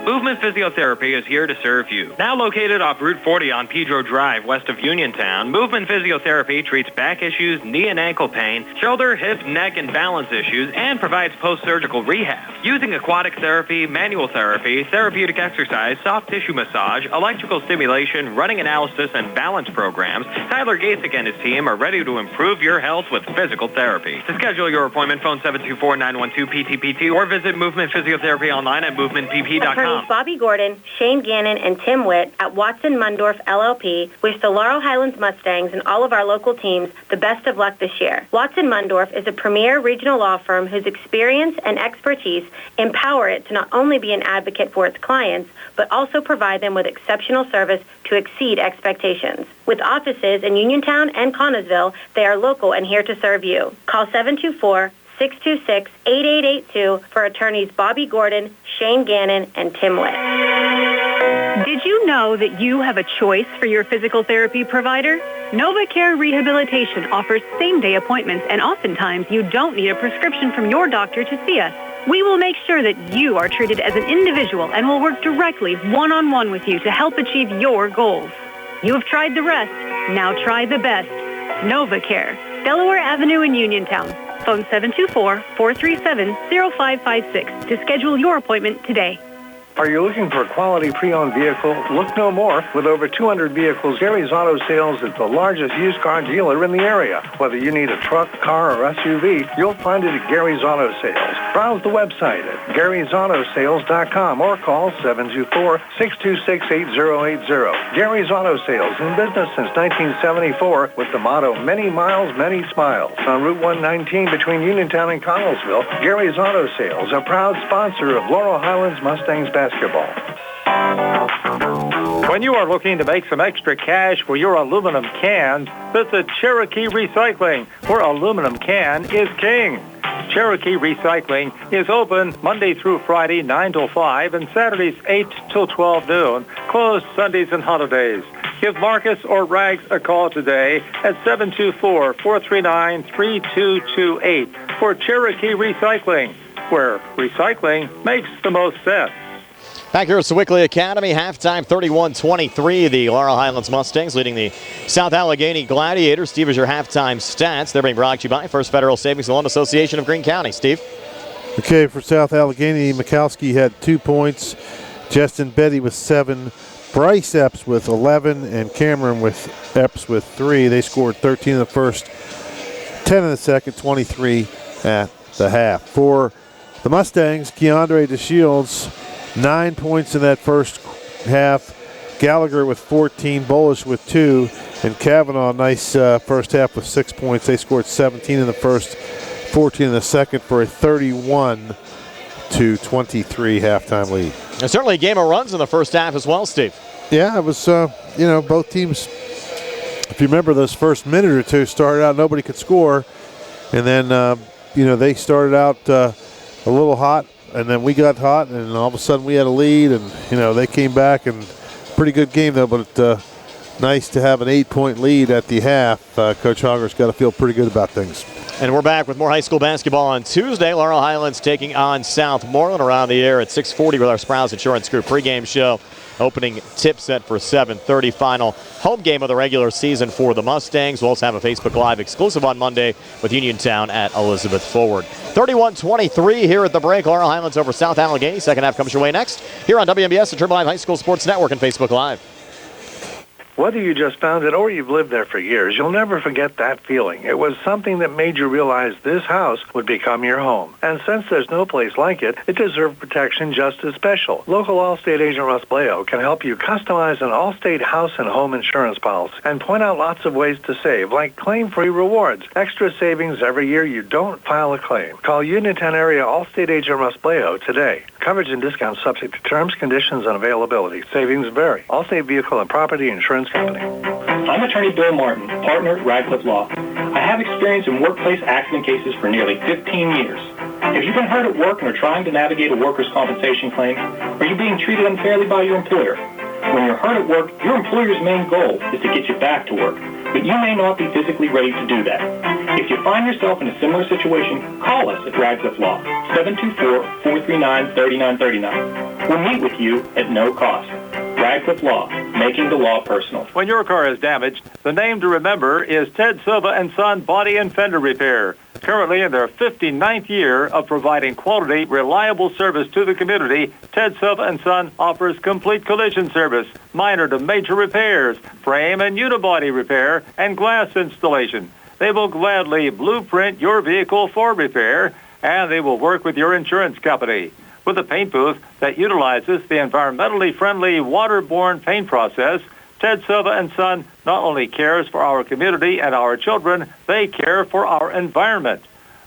Movement Physiotherapy is here to serve you. Now located off Route 40 on Pedro Drive, west of Uniontown, Movement Physiotherapy treats back issues, knee and ankle pain, shoulder, hip, neck, and balance issues, and provides post-surgical rehab. Using aquatic therapy, manual therapy, therapeutic exercise, soft tissue massage, electrical stimulation, running analysis, and balance programs, Tyler Gasek and his team are ready to improve your health with physical therapy. To schedule your appointment, phone 724-912-PTPT or visit Movement Physiotherapy online at movementpp.com. Attorneys Bobby Gordon, Shane Gannon, and Tim Witt at Watson Mundorf LLP wish the Laurel Highlands Mustangs and all of our local teams the best of luck this year. Watson Mundorf is a premier regional law firm whose experience and expertise empower it to not only be an advocate for its clients, but also provide them with exceptional service to exceed expectations. With offices in Uniontown and Connellsville, they are local and here to serve you. Call 724-626-8882 for attorneys Bobby Gordon, Shane Gannon, and Tim Witt. Did you know that you have a choice for your physical therapy provider? NovaCare Rehabilitation offers same-day appointments, and oftentimes you don't need a prescription from your doctor to see us. We will make sure that you are treated as an individual and will work directly one-on-one with you to help achieve your goals. You have tried the rest. Now try the best. NovaCare, Delaware Avenue in Uniontown. Phone 724-437-0556 to schedule your appointment today. Are you looking for a quality pre-owned vehicle? Look no more. With over 200 vehicles, Gary's Auto Sales is the largest used car dealer in the area. Whether you need a truck, car, or SUV, you'll find it at Gary's Auto Sales. Browse the website at Gary'sAutoSales.com or call 724-626-8080. Gary's Auto Sales, in business since 1974 with the motto, many miles, many smiles. On Route 119 between Uniontown and Connellsville, Gary's Auto Sales, a proud sponsor of Laurel Highlands Mustangs basketball. When you are looking to make some extra cash for your aluminum cans, visit Cherokee Recycling, where aluminum can is king. Cherokee Recycling is open Monday through Friday, 9 till 5, and Saturdays, 8 till 12 noon, closed Sundays and holidays. Give Marcus or Rags a call today at 724-439-3228 for Cherokee Recycling, where recycling makes the most sense. Back here at Sewickley Academy, halftime 31-23. The Laurel Highlands Mustangs leading the South Allegheny Gladiators. Steve, is your halftime stats. They're being brought to you by First Federal Savings and Loan Association of Greene County. Steve? Okay, for South Allegheny, Mikowski had 2 points. Justin Betty with 7. Bryce Epps with 11. And Cameron Epps with 3. They scored 13 in the first, 10 in the second, 23 at the half. For the Mustangs, Keandre DeShields, 9 points in that first half. Gallagher with 14, Bolish with 2, and Kavanaugh, nice first half with 6 points. They scored 17 in the first, 14 in the second for a 31-23 halftime lead. And certainly a game of runs in the first half as well, Steve. Yeah, it was, both teams, if you remember those first minute or two, started out nobody could score. And then, they started out a little hot, and then we got hot, and all of a sudden we had a lead, and, they came back, and pretty good game, though, but nice to have an 8-point lead at the half. Coach Hogger's got to feel pretty good about things. And we're back with more high school basketball on Tuesday. Laurel Highlands taking on Southmoreland around the air at 6:40 with our Sprouse Insurance Group pregame show. Opening tip set for 7:30 final home game of the regular season for the Mustangs. We'll also have a Facebook Live exclusive on Monday with Uniontown at Elizabeth Forward. 31-23 here at the break. Laurel Highlands over South Allegheny. Second half comes your way next here on WMBS, the Triple Live High School Sports Network and Facebook Live. Whether you just found it or you've lived there for years, you'll never forget that feeling. It was something that made you realize this house would become your home. And since there's no place like it, it deserved protection just as special. Local Allstate agent Russ Bleo can help you customize an Allstate house and home insurance policy and point out lots of ways to save, like claim-free rewards, extra savings every year you don't file a claim. Call Uniontown area Allstate agent Russ Bleo today. Coverage and discounts subject to terms, conditions, and availability. Savings vary. Allstate Vehicle and Property Insurance Company. I'm attorney Bill Martin, partner at Radcliffe Law. I have experience in workplace accident cases for nearly 15 years. If you've been hurt at work and are trying to navigate a workers' compensation claim, are you being treated unfairly by your employer? When you're hurt at work, your employer's main goal is to get you back to work, but you may not be physically ready to do that. If you find yourself in a similar situation, call us at Radcliffe Law, 724-439-3939. We'll meet with you at no cost. Radcliffe Law, making the law personal. When your car is damaged, the name to remember is Ted Silva & Son Body and Fender Repair. Currently in their 59th year of providing quality, reliable service to the community, Ted Silva & Son offers complete collision service, minor to major repairs, frame and unibody repair, and glass installation. They will gladly blueprint your vehicle for repair, and they will work with your insurance company. With a paint booth that utilizes the environmentally friendly waterborne paint process, Ted Silva & Son not only cares for our community and our children, they care for our environment.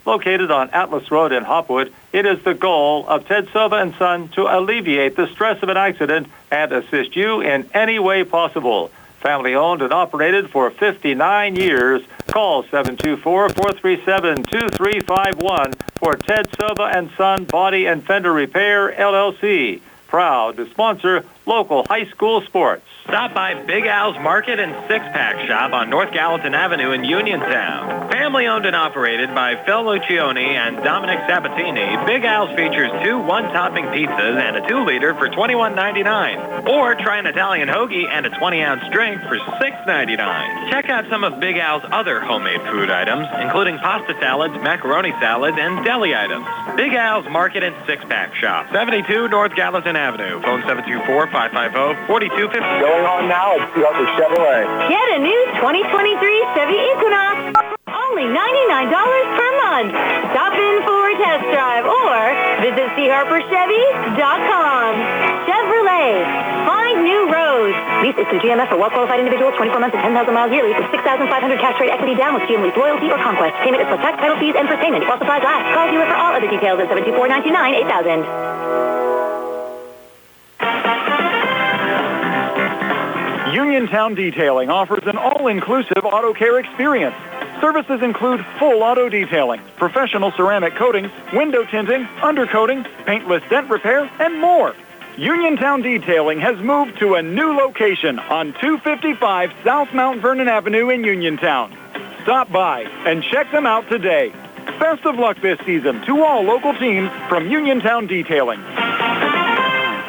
Located on Atlas Road in Hopwood, it is the goal of Ted Silva & Son to alleviate the stress of an accident and assist you in any way possible. Family owned and operated for 59 years. Call 724-437-2351 for Ted Silva & Son Body and Fender Repair, LLC. Proud to sponsor local high school sports. Stop by Big Al's Market and Six-Pack Shop on North Gallatin Avenue in Uniontown. Family owned and operated by Phil Lucioni and Dominic Sabatini, Big Al's features 2 one-topping pizzas and a 2-liter for $21.99. Or try an Italian hoagie and a 20-ounce drink for $6.99. Check out some of Big Al's other homemade food items, including pasta salads, macaroni salads, and deli items. Big Al's Market and Six-Pack Shop, 72 North Gallatin Avenue. Phone 724-550-4250. Going on now at Sewickley Chevrolet. Get a new 2023 Chevy Equinox. Only $99 per month. Stop in for a test drive or visit charperchevy.com. Chevrolet. Find new roads. Lease is through GMF for well-qualified individuals, 24 months and 10,000 miles yearly with $6,500 cash rate equity down with GM Lease loyalty or conquest. Payment is plus tax, title fees, and first payment while supplies last. Call dealer for all other details at 724-99-8000. Uniontown Detailing offers an all-inclusive auto care experience. Services include full auto detailing, professional ceramic coatings, window tinting, undercoating, paintless dent repair, and more. Uniontown Detailing has moved to a new location on 255 South Mount Vernon Avenue in Uniontown. Stop by and check them out today. Best of luck this season to all local teams from Uniontown Detailing.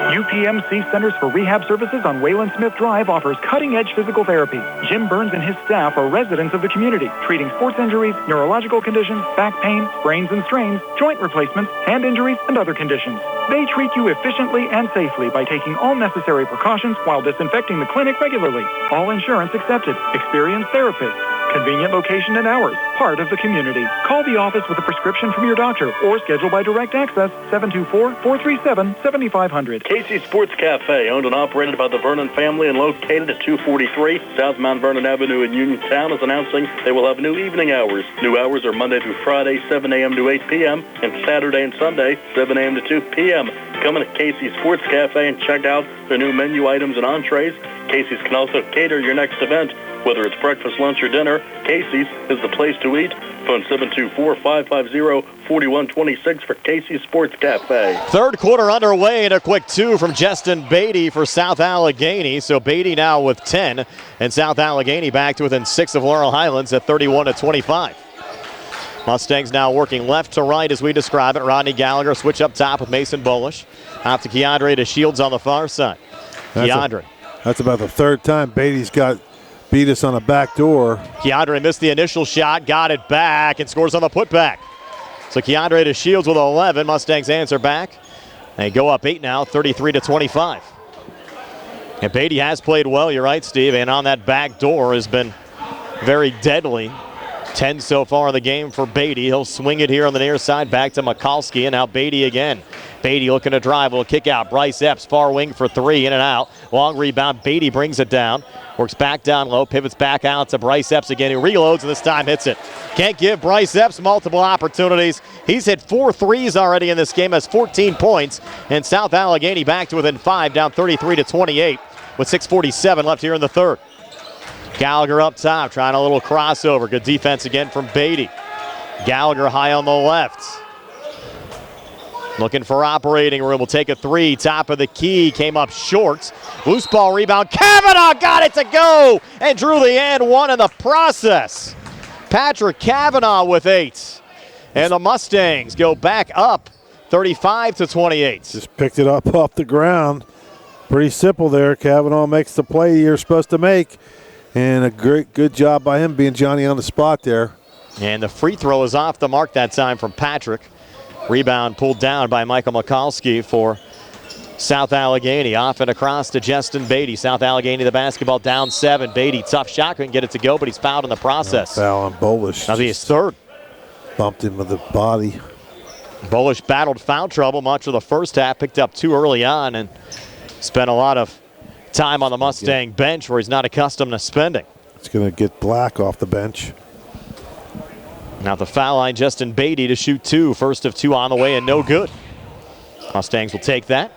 UPMC Centers for Rehab Services on Wayland Smith Drive offers cutting-edge physical therapy. Jim Burns and his staff are residents of the community, treating sports injuries, neurological conditions, back pain, sprains and strains, joint replacements, hand injuries, and other conditions. They treat you efficiently and safely by taking all necessary precautions while disinfecting the clinic regularly. All insurance accepted. Experienced therapists. Convenient location and hours. Part of the community. Call the office with a prescription from your doctor or schedule by direct access 724-437-7500. Casey's Sports Cafe, owned and operated by the Vernon family and located at 243 South Mount Vernon Avenue in Uniontown, is announcing they will have new evening hours. New hours are Monday through Friday, 7 a.m. to 8 p.m., and Saturday and Sunday, 7 a.m. to 2 p.m. Come in to Casey's Sports Cafe and check out their new menu items and entrees. Casey's can also cater your next event. Whether it's breakfast, lunch, or dinner, Casey's is the place to eat. Phone 724-550-4126 for Casey's Sports Cafe. Third quarter underway, and a quick 2 from Justin Beatty for South Allegheny. So Beatty now with 10, and South Allegheny back to within 6 of Laurel Highlands at 31-25. Mustangs now working left to right as we describe it. Rodney Gallagher switch up top with Mason Bolish. Out to Keandre to Shields on the far side. Keandre. That's about the third time Beatty's beat us on a back door. Keandre missed the initial shot, got it back, and scores on the putback. So Keandre to Shields with 11. Mustangs answer back. They go up 8 now, 33-25. And Beatty has played well, you're right, Steve, and on that back door has been very deadly. 10 so far in the game for Beatty. He'll swing it here on the near side back to Mikulski, and now Beatty again. Beatty looking to drive, little kick out. Bryce Epps, far wing for 3, in and out. Long rebound, Beatty brings it down. Works back down low, pivots back out to Bryce Epps again. He reloads and this time hits it. Can't give Bryce Epps multiple opportunities. He's hit 4 threes already in this game, has 14 points. And South Allegheny back to within 5, down 33-28 with 6:47 left here in the third. Gallagher up top, trying a little crossover. Good defense again from Beatty. Gallagher high on the left. Looking for operating room. Will take a 3. Top of the key. Came up short. Loose ball rebound. Kavanaugh got it to go and drew the and one in the process. Patrick Kavanaugh with 8. And the Mustangs go back up 35-28. Just picked it up off the ground. Pretty simple there. Kavanaugh makes the play you're supposed to make. And a good job by him being Johnny on the spot there. And the free throw is off the mark that time from Patrick. Rebound pulled down by Michael Mikulski for South Allegheny. Off and across to Justin Beatty. South Allegheny the basketball down 7. Beatty, tough shot, couldn't get it to go, but he's fouled in the process. Foul on Bolish. That'll be his third. Bumped him with the body. Bolish battled foul trouble much of the first half. Picked up 2 early on and spent a lot of time on the Mustang bench where he's not accustomed to spending. It's going to get Black off the bench. Now at the foul line, Justin Beatty to shoot 2. First of 2 on the way and no good. Mustangs will take that.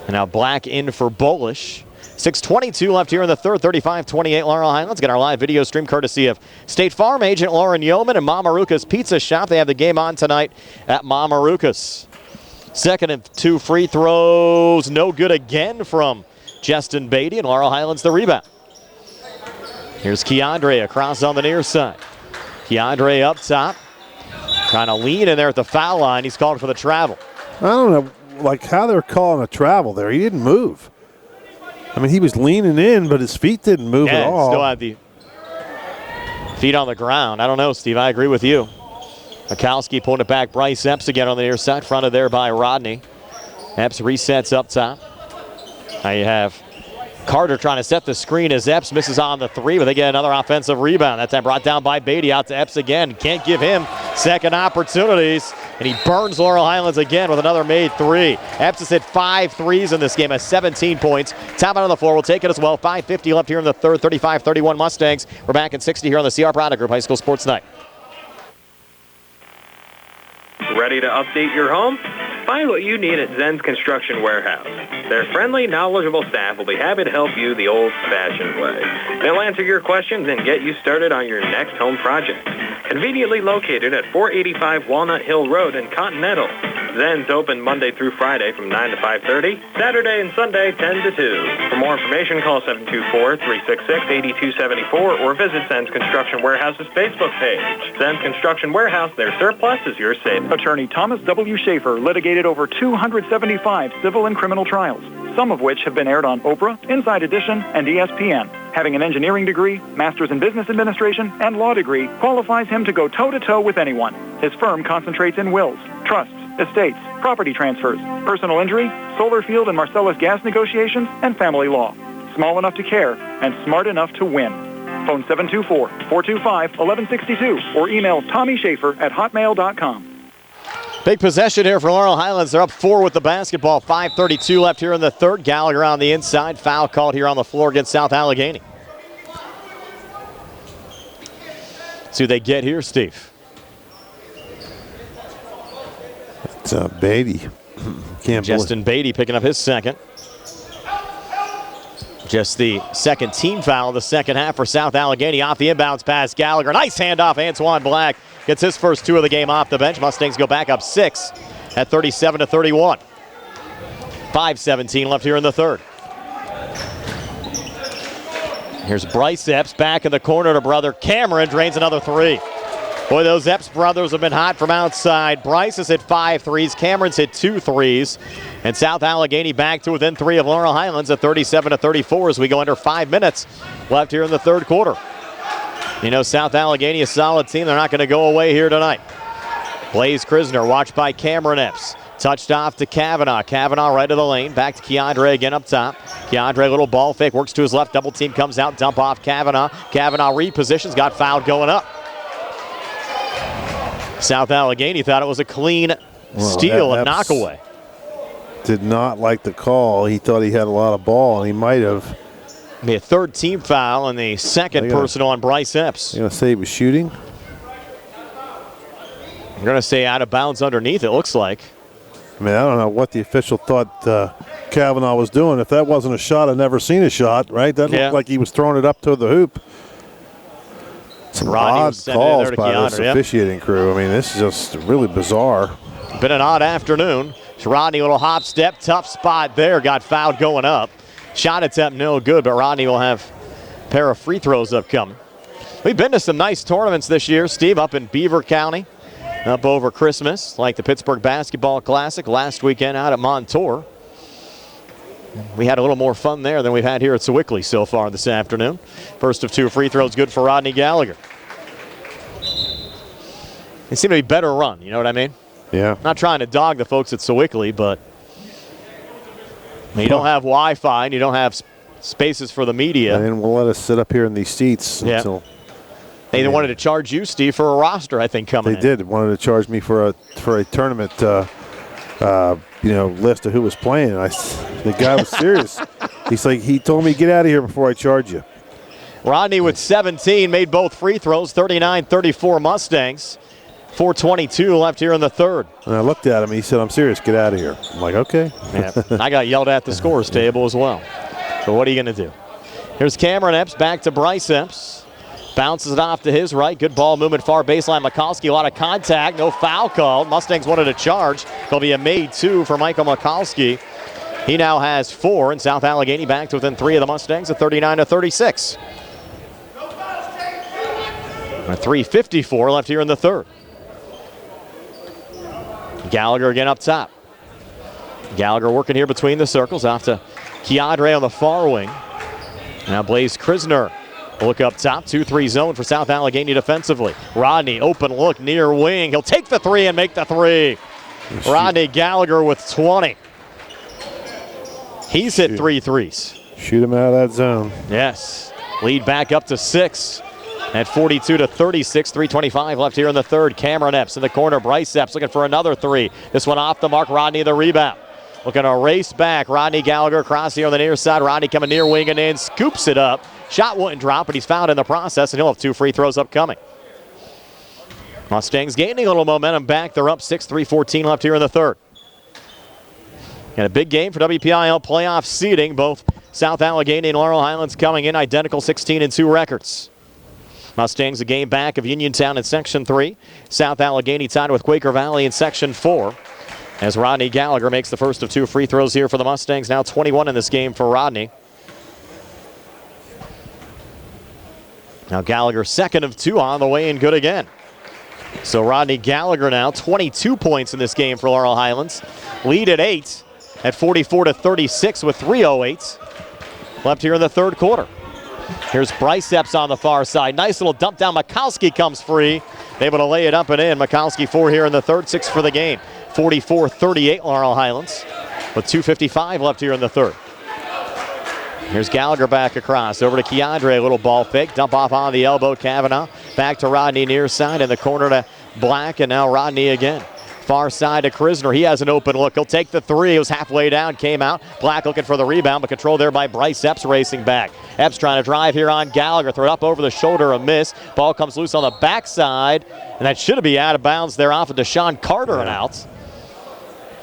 And now Black in for Bolish. 6:22 left here in the third, 35-28 Laurel Highlands. Get our live video stream courtesy of State Farm agent Lauren Yohman and Maruca's Pizza Shop. They have the game on tonight at Maruca's. Second and 2 free throws. No good again from Justin Beatty, and Laurel Highlands the rebound. Here's Keandre across on the near side. Keandre up top. Trying to lean in there at the foul line. He's called for the travel. I don't know like how they're calling a travel there. He didn't move. I mean, he was leaning in, but his feet didn't move at all. Still had the feet on the ground. I don't know, Steve. I agree with you. Mikulski pulling it back. Bryce Epps again on the near side. Fronted there by Rodney. Epps resets up top. Now you have Carter trying to set the screen as Epps misses on the 3, but they get another offensive rebound. That time brought down by Beatty. Out to Epps again. Can't give him second opportunities. And he burns Laurel Highlands again with another made 3. Epps has hit 5 threes in this game, has 17 points. Top out on the floor will take it as well. 5:50 left here in the third, 35-31 Mustangs. We're back in 60 here on the CR Product Group High School Sports Night. Ready to update your home? Find what you need at Zen's Construction Warehouse. Their friendly, knowledgeable staff will be happy to help you the old-fashioned way. They'll answer your questions and get you started on your next home project. Conveniently located at 485 Walnut Hill Road in Continental. Zen's open Monday through Friday from 9 to 5:30, Saturday and Sunday 10 to 2. For more information, call 724-366-8274 or visit Zen's Construction Warehouse's Facebook page. Zen's Construction Warehouse, their surplus is your savings. Attorney Thomas W. Schaefer litigated over 275 civil and criminal trials, some of which have been aired on Oprah, Inside Edition, and ESPN. Having an engineering degree, master's in business administration, and law degree qualifies him to go toe-to-toe with anyone. His firm concentrates in wills, trusts, estates, property transfers, personal injury, solar field and Marcellus gas negotiations, and family law. Small enough to care and smart enough to win. Phone 724-425-1162 or email TommySchaefer@hotmail.com. Big possession here for Laurel Highlands. They're up 4 with the basketball. 5:32 left here in the third. Gallagher on the inside. Foul called here on the floor against South Allegheny. See who they get here, Steve. It's Beatty. Justin Beatty picking up his second. Just the second team foul of the second half for South Allegheny. Off the inbounds pass, Gallagher. Nice handoff, Antoine Black. Gets his first 2 of the game off the bench. Mustangs go back up 6 at 37-31. 5:17 left here in the third. Here's Bryce Epps back in the corner to brother Cameron. Drains another 3. Boy, those Epps brothers have been hot from outside. Bryce has hit 5 threes. Cameron's hit 2 threes. And South Allegheny back to within 3 of Laurel Highlands at 37-34 as we go under 5 minutes left here in the third quarter. You know, South Allegheny, a solid team. They're not going to go away here tonight. Blaze Krisner watched by Cameron Epps. Touched off to Kavanaugh. Kavanaugh right of the lane. Back to Keandre again up top. Keandre, little ball fake. Works to his left. Double team comes out. Dump off Kavanaugh. Kavanaugh repositions. Got fouled going up. South Allegheny thought it was a clean steal and knockaway. Did not like the call. He thought he had a lot of ball, and he might have. Be a third team foul and the second personal on Bryce Epps. You going to say he was shooting? I'm going to say out of bounds underneath, it looks like. I mean, I don't know what the official thought Kavanaugh was doing. If that wasn't a shot, I've never seen a shot, right? That looked like he was throwing it up to the hoop. Some odd calls by this officiating crew. I mean, this is just really bizarre. Been an odd afternoon. Rodney, little hop step, tough spot there. Got fouled going up. Shot attempt no good, but Rodney will have a pair of free throws upcoming. We've been to some nice tournaments this year, Steve, up in Beaver County, up over Christmas, like the Pittsburgh Basketball Classic last weekend out at Montour. We had a little more fun there than we've had here at Sewickley so far this afternoon. First of 2 free throws good for Rodney Gallagher. They seem to be better run, you know what I mean? Yeah. Not trying to dog the folks at Sewickley, but you don't have Wi-Fi and you don't have spaces for the media. And then we'll let us sit up here in these seats until. They wanted to charge you, Steve, for a roster, I think, coming in. They did. Wanted to charge me for a tournament, list of who was playing. The guy was serious. He told me, get out of here before I charge you. Rodney with 17, made both free throws, 39-34 Mustangs. 4:22 left here in the third. And I looked at him, he said, I'm serious, get out of here. I'm like, okay. Yeah, I got yelled at the scores table as well. So what are you going to do? Here's Cameron Epps back to Bryce Epps. Bounces it off to his right. Good ball movement far baseline. Mikulski, a lot of contact. No foul called. Mustangs wanted a charge. There'll be a made 2 for Michael Mikulski. He now has 4, and South Allegheny back to within 3 of the Mustangs at 39-36. 3:54 left here in the third. Gallagher again up top. Gallagher working here between the circles. Off to Keandre on the far wing. Now Blaze Krisner. Look up top. 2-3 zone for South Allegheny defensively. Rodney, open look near wing. He'll take the 3 and make the 3. Rodney Gallagher with 20. He's hit 3 threes. Shoot him out of that zone. Yes. Lead back up to 6. At 42-36, 3:25 left here in the third. Cameron Epps in the corner. Bryce Epps looking for another 3. This one off the mark. Rodney the rebound. Looking to race back. Rodney Gallagher across here on the near side. Rodney coming near wing and in. Scoops it up. Shot wouldn't drop, but he's fouled in the process, and he'll have 2 free throws upcoming. Mustangs gaining a little momentum back. They're up 6, 3:14 left here in the third. And a big game for WPIAL playoff seeding. Both South Allegheny and Laurel Highlands coming in identical 16-2 records. Mustangs a game back of Uniontown in Section 3. South Allegheny tied with Quaker Valley in Section 4. As Rodney Gallagher makes the first of 2 free throws here for the Mustangs. Now 21 in this game for Rodney. Now Gallagher second of 2 on the way and good again. So Rodney Gallagher now 22 points in this game for Laurel Highlands. Lead at 8 at 44-36 with 3:08 left here in the third quarter. Here's Bryce Epps on the far side. Nice little dump down. Mikulski comes free. Able to lay it up and in. Mikulski 4 here in the third, 6 for the game. 44-38 Laurel Highlands with 2:55 left here in the third. Here's Gallagher back across. Over to Keandre. A little ball fake. Dump off on the elbow. Kavanaugh. Back to Rodney near side. In the corner to Black. And now Rodney again. Far side to Krisner. He has an open look. He'll take the 3. It was halfway down. Came out. Black looking for the rebound, but controlled there by Bryce Epps racing back. Epps trying to drive here on Gallagher. Throw it up over the shoulder. A miss. Ball comes loose on the backside. And that should be out of bounds there off of Deshaun Carter and out.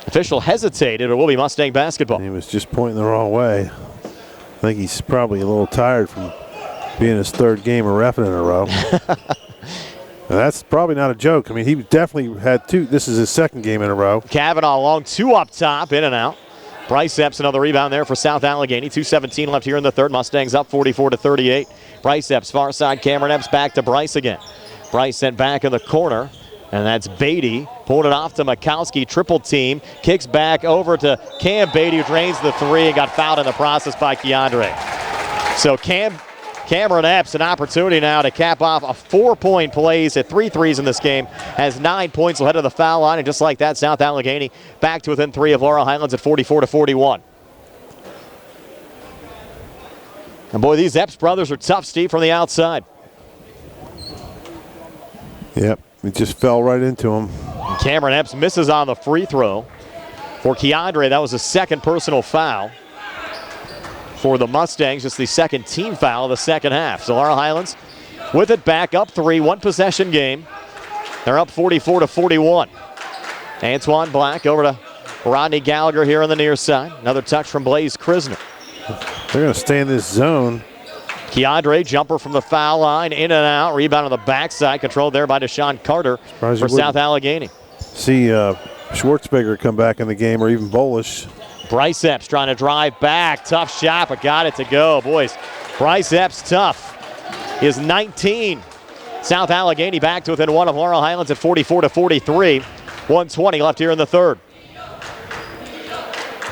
Official hesitated. It will be Mustang basketball. He was just pointing the wrong way. think he's probably a little tired from being his third game of reffing in a row. That's probably not a joke. I mean, he definitely had 2. This is his second game in a row. Kavanaugh long 2 up top, in and out. Bryce Epps, another rebound there for South Allegheny. 2:17 left here in the third. Mustangs up 44-38. Bryce Epps, far side. Cameron Epps back to Bryce again. Bryce sent back in the corner, and that's Beatty. Pulled it off to Mikowski, triple team. Kicks back over to Cam Beatty, who drains the 3 and got fouled in the process by Keandre. So Cameron Epps, an opportunity now to cap off a 4-point play. He's hit 3 threes in this game, has 9 points ahead of the foul line, and just like that, South Allegheny back to within 3 of Laurel Highlands at 44-41. And boy, these Epps brothers are tough, Steve, from the outside. Yep, it just fell right into him. And Cameron Epps misses on the free throw. For Keandre, that was a second personal foul. For the Mustangs, just the second team foul of the second half. So Laurel Highlands with it back up 3, 1-possession game. They're up 44-41. Antoine Black over to Rodney Gallagher here on the near side. Another touch from Blaze Krisner. They're going to stay in this zone. Keandre, jumper from the foul line, in and out. Rebound on the backside, controlled there by Deshaun Carter for South Allegheny. See Schwartzberger come back in the game, or even Bolish. Bryce Epps trying to drive back. Tough shot, but got it to go. Boys, Bryce Epps tough. He is 19. South Allegheny back to within 1 of Laurel Highlands at 44-43. 1:20 left here in the third.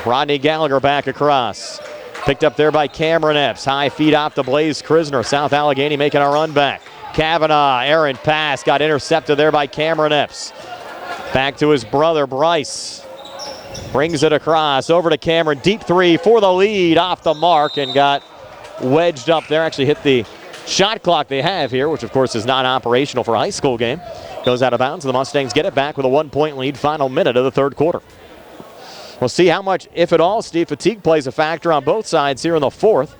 Rodney Gallagher back across. Picked up there by Cameron Epps. High feed off to Blaze Krisner. South Allegheny making a run back. Kavanaugh, errant pass. Got intercepted there by Cameron Epps. Back to his brother, Bryce. Brings it across, over to Cameron. Deep 3 for the lead, off the mark, and got wedged up there. Actually hit the shot clock they have here, which of course is not operational for a high school game. Goes out of bounds, and the Mustangs get it back with a 1-point lead, final minute of the third quarter. We'll see how much, if at all, Steve, fatigue plays a factor on both sides here in the fourth,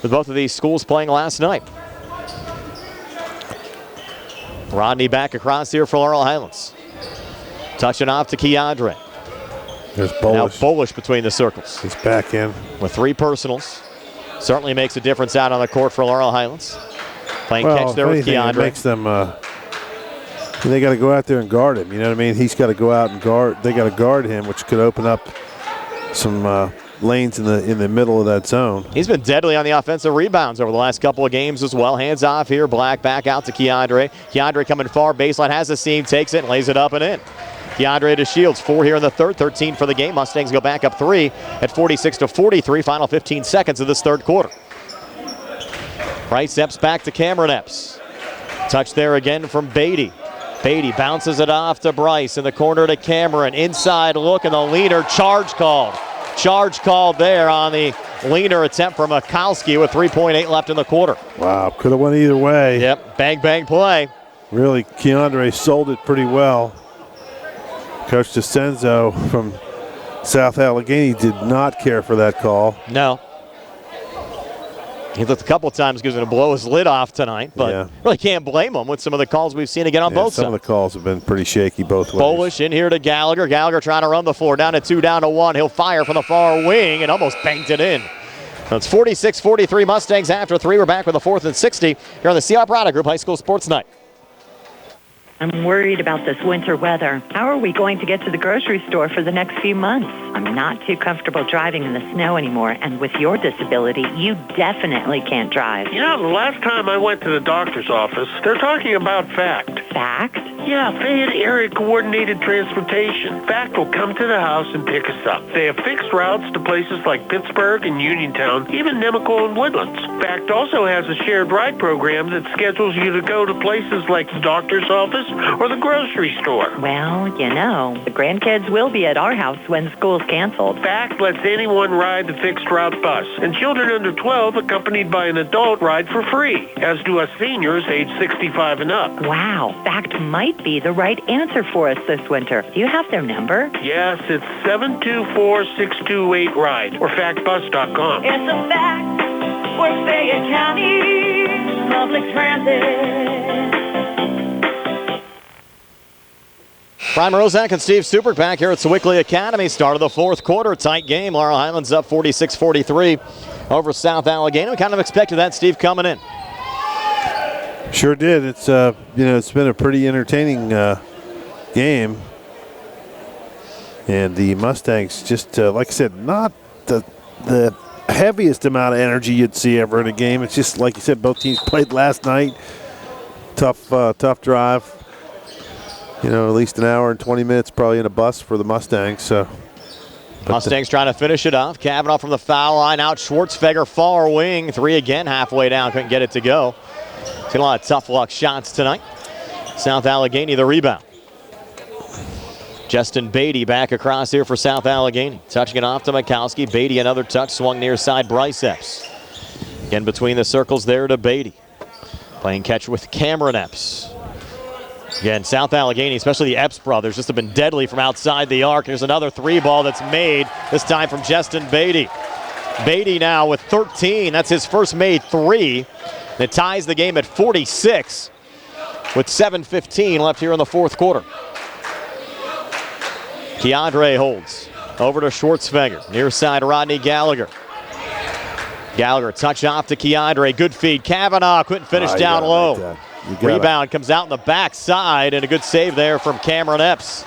with both of these schools playing last night. Rodney back across here for Laurel Highlands. Touching off to Keandre. There's Bolish. Now Bolish between the circles. He's back in. With 3 personals. Certainly makes a difference out on the court for Laurel Highlands. Playing catch there with Keandre. It makes them, they got to go out there and guard him. You know what I mean? He's got to go out and guard. They got to guard him, which could open up some lanes in the middle of that zone. He's been deadly on the offensive rebounds over the last couple of games as well. Hands off here. Black back out to Keandre. Keandre coming far. Baseline has the seam, takes it, and lays it up and in. Keandre to Shields, 4 here in the third, 13 for the game. Mustangs go back up 3 at 46-43. Final 15 seconds of this third quarter. Bryce Epps back to Cameron Epps. Touch there again from Beatty. Beatty bounces it off to Bryce in the corner to Cameron. Inside look, and the leaner charge called. Charge called there on the leaner attempt from Mikowski with 3.8 left in the quarter. Wow, could have went either way. Yep, bang, bang play. Really, Keandre sold it pretty well. Coach DeCenzo from South Allegheny did not care for that call. No. He looked a couple of times because he was going to blow his lid off tonight, but really can't blame him with some of the calls we've seen again on both sides. Some of the calls have been pretty shaky both ways. Bolish in here to Gallagher. Gallagher trying to run the floor. Down to 2, down to 1. He'll fire from the far wing and almost banked it in. So it's 46-43 Mustangs after 3. We're back with a 4th and 60 here on the CR Product Group High School Sports Night. I'm worried about this winter weather. How are we going to get to the grocery store for the next few months? I'm not too comfortable driving in the snow anymore, and with your disability, you definitely can't drive. You know, the last time I went to the doctor's office, they're talking about FACT. FACT? Yeah, Fayette Area Coordinated Transportation. FACT will come to the house and pick us up. They have fixed routes to places like Pittsburgh and Uniontown, even Nemacolin and Woodlands. FACT also has a shared ride program that schedules you to go to places like the doctor's office or the grocery store. Well, you know, the grandkids will be at our house when school's canceled. FACT lets anyone ride the fixed route bus, and children under 12 accompanied by an adult ride for free, as do us seniors age 65 and up. Wow, FACT might be the right answer for us this winter. Do you have their number? Yes, it's 724-628-RIDE or factbus.com. It's a fact. We're Fayette County Public Transit. Brian Rozak and Steve Stupert back here at Sewickley Academy. Start of the fourth quarter. Tight game. Laurel Highlands up 46-43. over South Allegheny. We kind of expected that, Steve, coming in. Sure did. It's it's been a pretty entertaining game, and the Mustangs just like I said, not the heaviest amount of energy you'd see ever in a game. It's just like you said, both teams played last night. Tough drive. At least an hour and 20 minutes probably in a bus for the Mustangs. So Mustangs trying to finish it off. Kavanaugh from the foul line out. Schwartzfeger far wing. 3 again, halfway down. Couldn't get it to go. Seen a lot of tough luck shots tonight. South Allegheny the rebound. Justin Beatty back across here for South Allegheny. Touching it off to Mikowski. Beatty another touch. Swung near side Bryce Epps. Again between the circles there to Beatty. Playing catch with Cameron Epps. Again, South Allegheny, especially the Epps brothers, just have been deadly from outside the arc. Here's another 3 ball that's made, this time from Justin Beatty. Beatty now with 13. That's his first made 3. It ties the game at 46 with 7:15 left here in the fourth quarter. Keandre holds. Over to Schwartzfeger. Near side Rodney Gallagher. Gallagher touch off to Keandre. Good feed. Kavanaugh couldn't finish down low. Rebound comes out in the backside, and a good save there from Cameron Epps.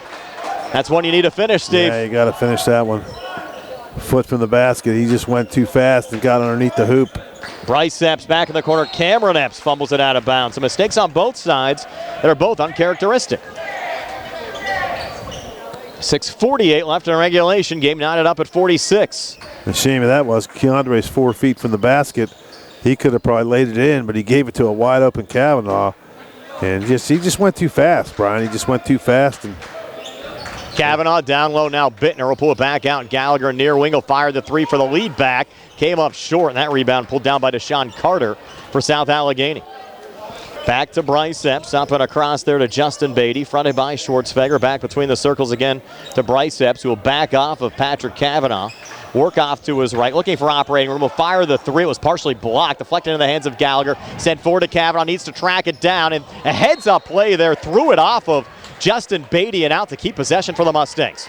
That's one you need to finish, Steve. Yeah, you got to finish that one. Foot from the basket. He just went too fast and got underneath the hoop. Bryce Epps back in the corner. Cameron Epps fumbles it out of bounds. Some mistakes on both sides that are both uncharacteristic. 6:48 left in regulation. Game knotted up at 46. The shame of that was Keandre's 4 feet from the basket. He could have probably laid it in, but he gave it to a wide open Kavanaugh. And he just went too fast, Brian. He just went too fast. And Kavanaugh down low now. Bittner will pull it back out. Gallagher near wing will fire the 3 for the lead back. Came up short, and that rebound pulled down by Deshaun Carter for South Allegheny. Back to Bryce Epps, up and across there to Justin Beatty, fronted by Schwartzfeger. Back between the circles again to Bryce Epps, who will back off of Patrick Kavanaugh. Work off to his right, looking for operating room. Will fire the 3. It was partially blocked, deflected into the hands of Gallagher. Sent forward to Kavanaugh, needs to track it down. And a heads-up play there, threw it off of Justin Beatty and out to keep possession for the Mustangs.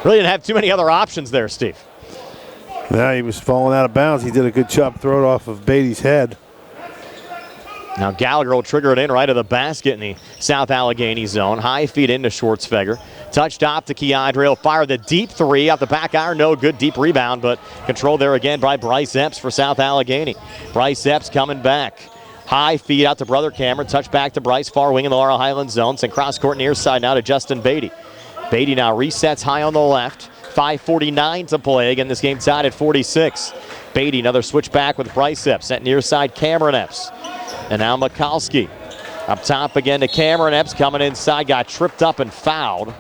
Really didn't have too many other options there, Steve. Yeah, he was falling out of bounds. He did a good job throwing it off of Beatty's head. Now Gallagher will trigger it in right of the basket in the South Allegheny zone. High feed into Schwartzfeger. Touched off to Keandre. He'll fire the deep 3 out the back iron. No good deep rebound, but controlled there again by Bryce Epps for South Allegheny. Bryce Epps coming back. High feed out to brother Cameron. Touch back to Bryce. Far wing in the Laurel Highlands zone. Send cross court near side now to Justin Beatty. Beatty now resets high on the left. 5:49 to play. Again, this game tied at 46. Beatty another switch back with Bryce Epps. Sent near side Cameron Epps. And now Mikowski. Up top again to Cameron Epps coming inside. Got tripped up and fouled.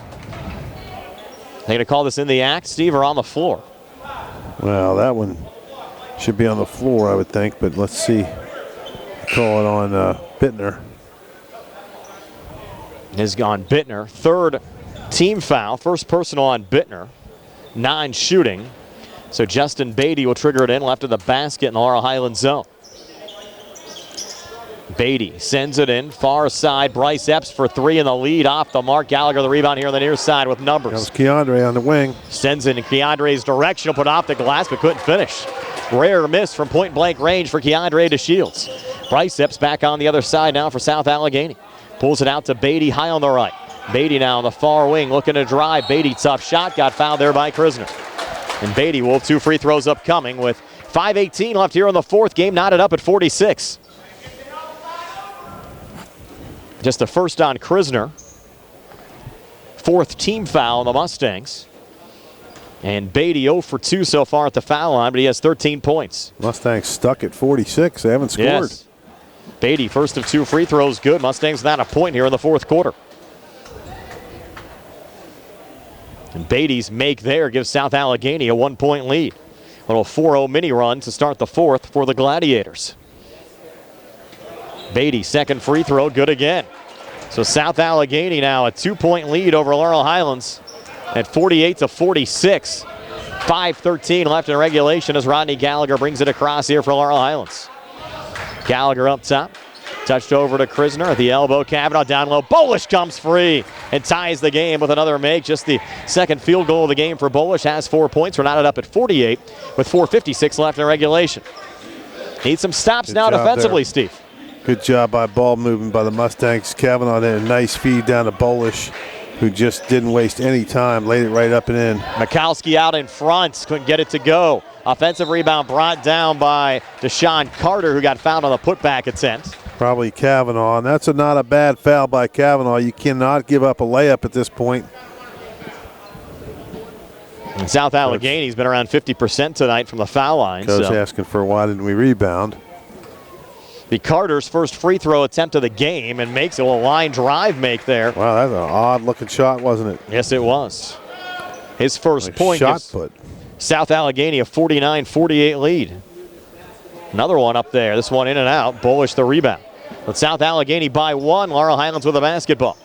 They going to call this in the act, Steve, or on the floor? Well, that one should be on the floor, I would think, but let's see. Call it on Bittner. Has gone Bittner. 3rd team foul. First personal on Bittner. 9 shooting. So Justin Beatty will trigger it in left of the basket in the Laurel Highlands zone. Beatty sends it in, far side. Bryce Epps for 3 in the lead, off the mark. Gallagher the rebound here on the near side with numbers. That was Keandre on the wing. Sends it in Keandre's direction. He'll put off the glass, but couldn't finish. Rare miss from point blank range for Keandre DeShields. Bryce Epps back on the other side now for South Allegheny. Pulls it out to Beatty high on the right. Beatty now on the far wing looking to drive. Beatty tough shot, got fouled there by Krisner. And Beatty will have 2 free throws upcoming with 5:18 left here in the fourth. Game knotted up at 46. Just the first on Krisner. 4th team foul on the Mustangs. And Beatty 0 for 2 so far at the foul line, but he has 13 points. Mustangs stuck at 46. They haven't scored. Yes. Beatty, first of 2 free throws, good. Mustangs without a point here in the fourth quarter. And Beatty's make there gives South Allegheny a 1-point lead. Little 4-0 mini run to start the fourth for the Gladiators. Beatty, second free throw, good again. So South Allegheny now a 2-point lead over Laurel Highlands at 48-46. 5:13 left in regulation as Rodney Gallagher brings it across here for Laurel Highlands. Gallagher up top. Touched over to Krisner at the elbow. Kavanaugh down low. Bolish comes free and ties the game with another make. Just the second field goal of the game for Bolish. Has 4 points. We're knotted up at 48 with 4:56 left in regulation. Need some stops now defensively, Steve. Good job by ball movement by the Mustangs. Kavanaugh did a nice feed down to Bolish, who just didn't waste any time. Laid it right up and in. Mikowski out in front. Couldn't get it to go. Offensive rebound brought down by Deshaun Carter, who got fouled on the putback attempt. Probably Kavanaugh, and that's not a bad foul by Kavanaugh. You cannot give up a layup at this point. And South Allegheny's been around 50% tonight from the foul line. Coach asking for why didn't we rebound. The Carter's first free throw attempt of the game and makes a little line drive make there. Wow, that's an odd looking shot, wasn't it? Yes, it was. His first point shot gives put. South Allegheny a 49-48 lead. Another one up there. This one in and out. Bolish the rebound. But South Allegheny by one. Laurel Highlands with a basketball.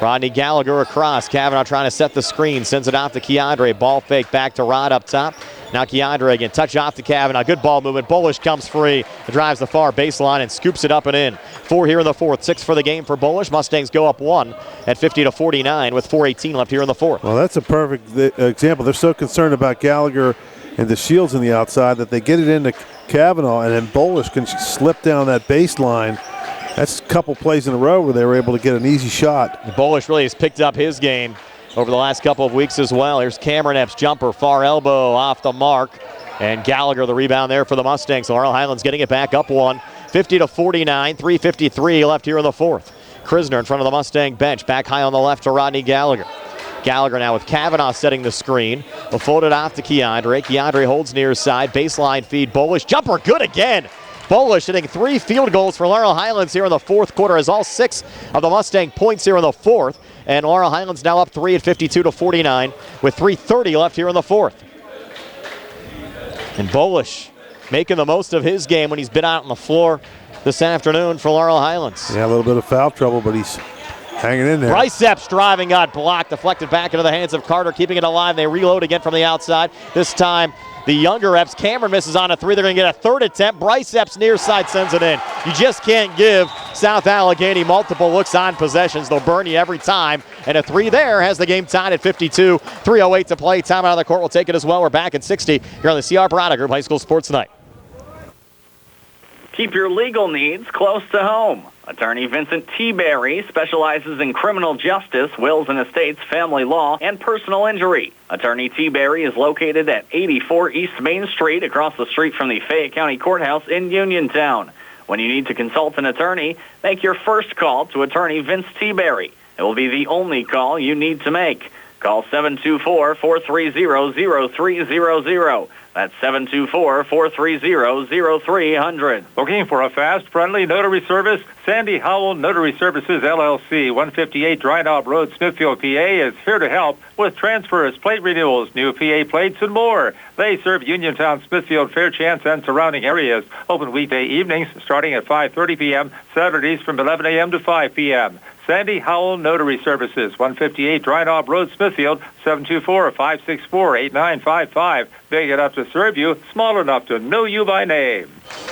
Rodney Gallagher across. Kavanaugh trying to set the screen. Sends it off to Keandre. Ball fake back to Rod up top. Now Keandre again. Touch off to Kavanaugh. Good ball movement. Bolish comes free. Drives the far baseline and scoops it up and in. 4 here in the fourth. 6 for the game for Bolish. Mustangs go up 1 at 50-49 with 4:18 left here in the fourth. Well, that's a perfect example. They're so concerned about Gallagher and the shields on the outside that they get it into Kavanaugh, and then Bolish can slip down that baseline. That's a couple plays in a row where they were able to get an easy shot. Bolish really has picked up his game over the last couple of weeks as well. Here's Cameron Epps' jumper, far elbow off the mark. And Gallagher the rebound there for the Mustangs. Laurel Highlands getting it back up 1, 50-49, 3:53 left here in the fourth. Krisner in front of the Mustang bench, back high on the left to Rodney Gallagher. Gallagher now with Kavanaugh setting the screen. Will fold it off to Keandre. Keandre holds near side, baseline feed. Bolish jumper, good again. Bolish hitting 3 field goals for Laurel Highlands here in the fourth quarter, as all 6 of the Mustang points here in the fourth. And Laurel Highlands now up 3 at 52-49 with 3:30 left here in the fourth. And Bolish making the most of his game when he's been out on the floor this afternoon for Laurel Highlands. Yeah, a little bit of foul trouble, but he's hanging in there. Bryce Epps driving, got blocked, deflected back into the hands of Carter, keeping it alive. They reload again from the outside. This time, the younger Epps. Cameron misses on a 3. They're going to get a third attempt. Bryce Epps near side sends it in. You just can't give South Allegheny multiple looks on possessions. They'll burn you every time. And a 3 there has the game tied at 52. 3:08 to play. Time out on the court. We'll take it as well. We're back at 60 here on the C.R. Barada Group High School Sports Tonight. Keep your legal needs close to home. Attorney Vincent T. Berry specializes in criminal justice, wills and estates, family law, and personal injury. Attorney T. Berry is located at 84 East Main Street, across the street from the Fayette County Courthouse in Uniontown. When you need to consult an attorney, make your first call to Attorney Vince T. Berry. It will be the only call you need to make. Call 724-430-0300. That's 724-430-0300. Looking for a fast, friendly notary service? Sandy Howell Notary Services, LLC, 158 Dry Knob Road, Smithfield, PA, is here to help with transfers, plate renewals, new PA plates, and more. They serve Uniontown, Smithfield, Fairchance, and surrounding areas. Open weekday evenings starting at 5:30 p.m., Saturdays from 11 a.m. to 5 p.m. Sandy Howell Notary Services, 158 Dry Knob Road, Smithfield, 724-564-8955. Big enough to serve you, small enough to know you by name.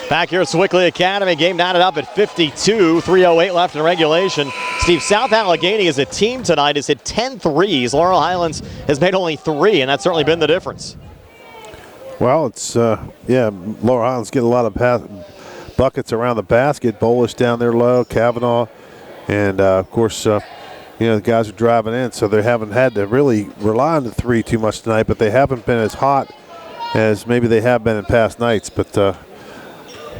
Back here at Sewickley Academy, game knotted up at 52, 3:08 left in regulation. Steve, South Allegheny as a team tonight has hit 10 threes. Laurel Highlands has made only 3, and that's certainly been the difference. Well, it's, Laurel Highlands get a lot of buckets around the basket. Bolish down there low, Kavanaugh. And, of course, the guys are driving in, so they haven't had to really rely on the 3 too much tonight, but they haven't been as hot as maybe they have been in past nights. But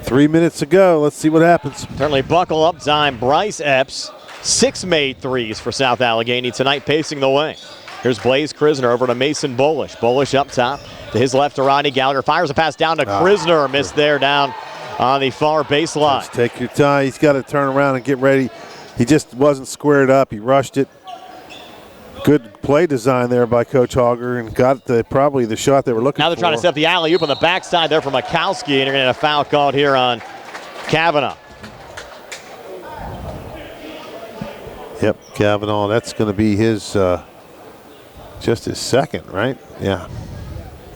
3 minutes to go. Let's see what happens. Certainly buckle up time. Bryce Epps, 6 made threes for South Allegheny tonight, pacing the way. Here's Blaze Krisner over to Mason Bolish. Bolish up top to his left to Rodney Gallagher. Fires a pass down to Krisner. Missed there down on the far baseline. Just take your time. He's got to turn around and get ready. He just wasn't squared up. He rushed it. Good play design there by Coach Hogger and got probably the shot they were looking for. Now they're trying to set the alley-oop on the backside there for Mikowski, and they're going to get a foul called here on Kavanaugh. Yep, Kavanaugh. That's going to be his just his second, right? Yeah.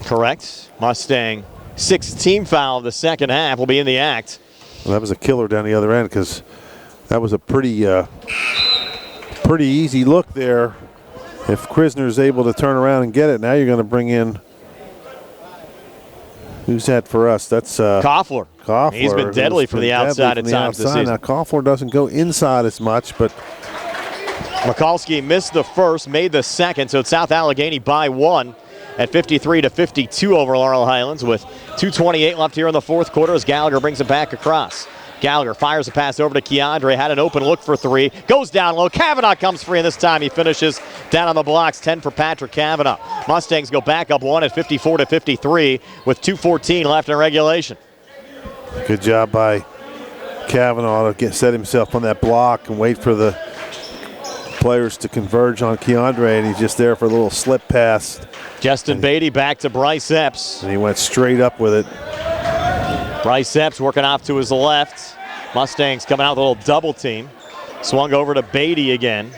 Correct. Mustang 6th team foul of the second half will be in the act. Well, that was a killer down the other end because that was a pretty easy look there. If Krisner's able to turn around and get it, now you're going to bring in, who's that for us? That's Koffler. Koffler. He's been deadly from the outside at times this season. Now Koffler doesn't go inside as much, but Mikulski missed the first, made the second, so it's South Allegheny by 1 at 53-52 over Laurel Highlands with 2:28 left here in the fourth quarter as Gallagher brings it back across. Gallagher fires a pass over to Keandre, had an open look for three, goes down low. Kavanaugh comes free, and this time he finishes down on the blocks. 10 for Patrick Kavanaugh. Mustangs go back up 1 at 54-53 with 2:14 left in regulation. Good job by Kavanaugh to set himself on that block and wait for the players to converge on Keandre, and he's just there for a little slip pass. Justin Beatty back to Bryce Epps. And he went straight up with it. Bryce Epps working off to his left. Mustangs coming out with a little double team. Swung over to Beatty again.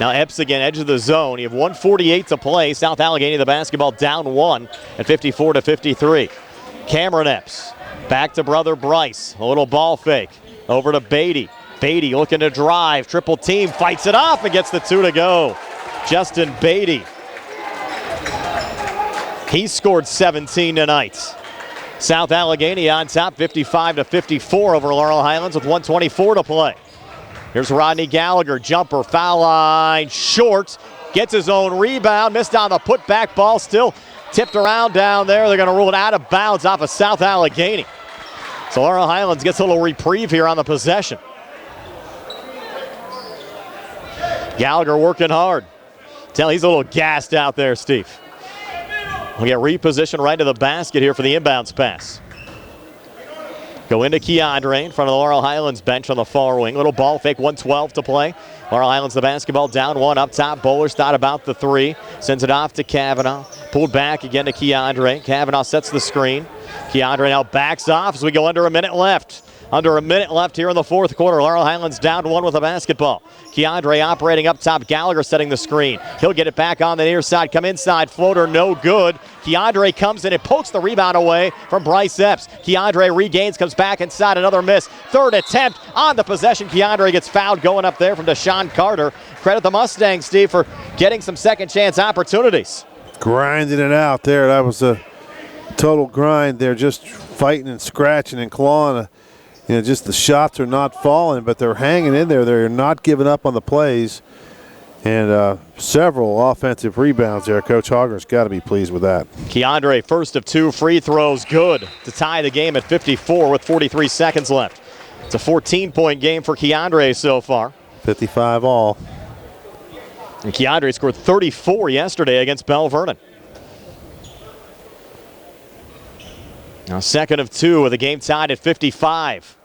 Now Epps again, edge of the zone. You have 1:48 to play. South Allegheny, the basketball down 1 at 54-53. Cameron Epps back to brother Bryce. A little ball fake over to Beatty. Beatty looking to drive. Triple team, fights it off and gets the 2 to go. Justin Beatty. He scored 17 tonight. South Allegheny on top, 55-54 over Laurel Highlands with 1:24 to play. Here's Rodney Gallagher, jumper, foul line, short, gets his own rebound, missed on the putback ball, still tipped around down there. They're going to rule it out of bounds off of South Allegheny. So Laurel Highlands gets a little reprieve here on the possession. Gallagher working hard. Tell he's a little gassed out there, Steve. We'll get repositioned right to the basket here for the inbounds pass. Go into Keandre in front of the Laurel Highlands bench on the far wing. Little ball fake, 1:12 to play. Laurel Highlands the basketball down 1 up top. Bowler's thought about the 3. Sends it off to Kavanaugh. Pulled back again to Keandre. Kavanaugh sets the screen. Keandre now backs off as we go under a minute left. Under a minute left here in the fourth quarter. Laurel Highlands down 1 with a basketball. Keandre operating up top. Gallagher setting the screen. He'll get it back on the near side. Come inside. Floater no good. Keandre comes in and pokes the rebound away from Bryce Epps. Keandre regains, comes back inside. Another miss. Third attempt on the possession. Keandre gets fouled going up there from Deshaun Carter. Credit the Mustangs, Steve, for getting some second chance opportunities. Grinding it out there. That was a total grind there. Just fighting and scratching and clawing. You know, just the shots are not falling, but they're hanging in there. They're not giving up on the plays. And several offensive rebounds there. Coach Hogger's got to be pleased with that. Keandre, first of 2 free throws, good to tie the game at 54 with 43 seconds left. It's a 14-point game for Keandre so far. 55 all. And Keandre scored 34 yesterday against Bell Vernon. Now second of 2 with the game tied at 55.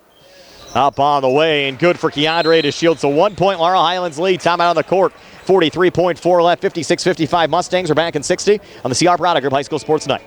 Up on the way and good for Keandre to shield. So 1-point Laurel Highlands lead. Timeout on the court. 43.4 left. 56-55. Mustangs are back in 60 on the CR Product Group High School Sports Night.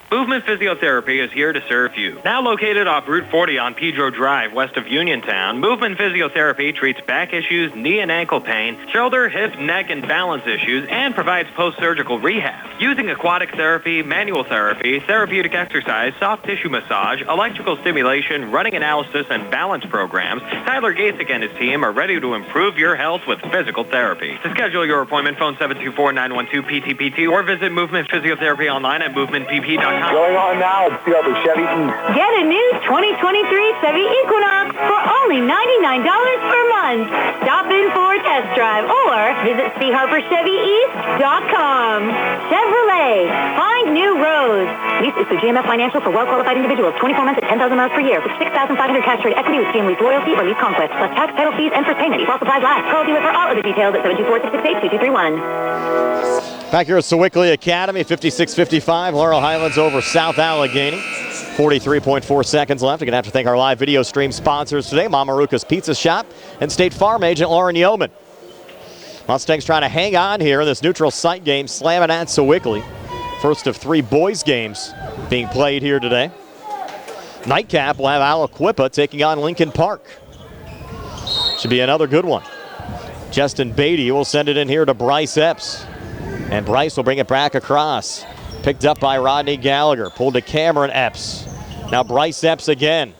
Movement Physiotherapy is here to serve you. Now located off Route 40 on Pedro Drive, west of Uniontown, Movement Physiotherapy treats back issues, knee and ankle pain, shoulder, hip, neck, and balance issues, and provides post-surgical rehab. Using aquatic therapy, manual therapy, therapeutic exercise, soft tissue massage, electrical stimulation, running analysis, and balance programs, Tyler Gasek and his team are ready to improve your health with physical therapy. To schedule your appointment, phone 724-912-PTPT or visit Movement Physiotherapy online at movementpp.com. Going on now at Silver Chevy East. Get a new 2023 Chevy Equinox for only $99 per month. Stop in for a test drive or visit CHarperChevyEast.com. Chevrolet, find new roads. Lease is through GMF Financial for well-qualified individuals. 24 months at 10,000 miles per year with 6,500 cash trade equity with GM Lease Loyalty or Lease Conquest, plus tax, title fees, and first payment. While supplies last. Call dealer for all of the details at 724-668-2231. Back here at Sewickley Academy, 56-55. Laurel Highlands over South Allegheny. 43.4 seconds left. We're going to have to thank our live video stream sponsors today, Maruca's Pizza Shop and State Farm agent Lauren Yohman. Mustangs trying to hang on here in this neutral site game, slamming at Sewickley. First of 3 boys games being played here today. Nightcap will have Aliquippa taking on Lincoln Park. Should be another good one. Justin Beatty will send it in here to Bryce Epps. And Bryce will bring it back across. Picked up by Rodney Gallagher. Pulled to Cameron Epps. Now Bryce Epps again.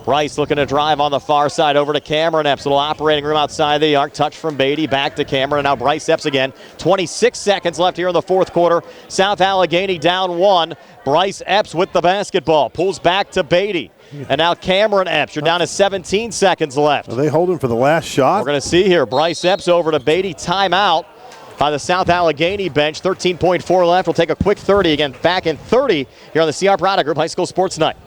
Bryce looking to drive on the far side over to Cameron Epps. Little operating room outside the arc. Touch from Beatty. Back to Cameron. And now Bryce Epps again. 26 seconds left here in the fourth quarter. South Allegheny down 1. Bryce Epps with the basketball. Pulls back to Beatty. And now Cameron Epps. You're down to 17 seconds left. Are they holding for the last shot? We're going to see here. Bryce Epps over to Beatty. Timeout by the South Allegheny bench. 13.4 left. We'll take a quick 30 again. Back in 30 here on the CR Product Group High School Sports Night.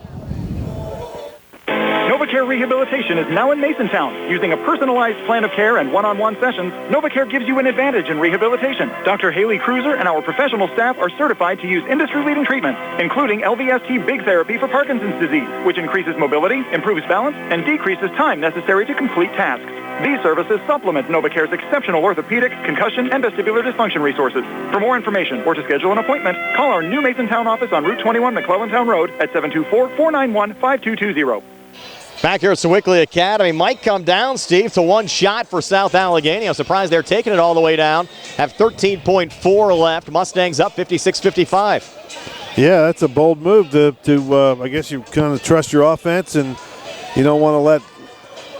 NovaCare Rehabilitation is now in Masontown. Using a personalized plan of care and one-on-one sessions, NovaCare gives you an advantage in rehabilitation. Dr. Haley Cruiser and our professional staff are certified to use industry-leading treatments, including LVST Big Therapy for Parkinson's disease, which increases mobility, improves balance, and decreases time necessary to complete tasks. These services supplement NovaCare's exceptional orthopedic, concussion, and vestibular dysfunction resources. For more information or to schedule an appointment, call our new Masontown office on Route 21 McClellantown Road at 724-491-5220. Back here at Sewickley Academy, might come down, Steve, to one shot for South Allegheny. I'm surprised they're taking it all the way down. Have 13.4 left. Mustangs up 56-55. Yeah, that's a bold move to I guess you kind of trust your offense and you don't want to let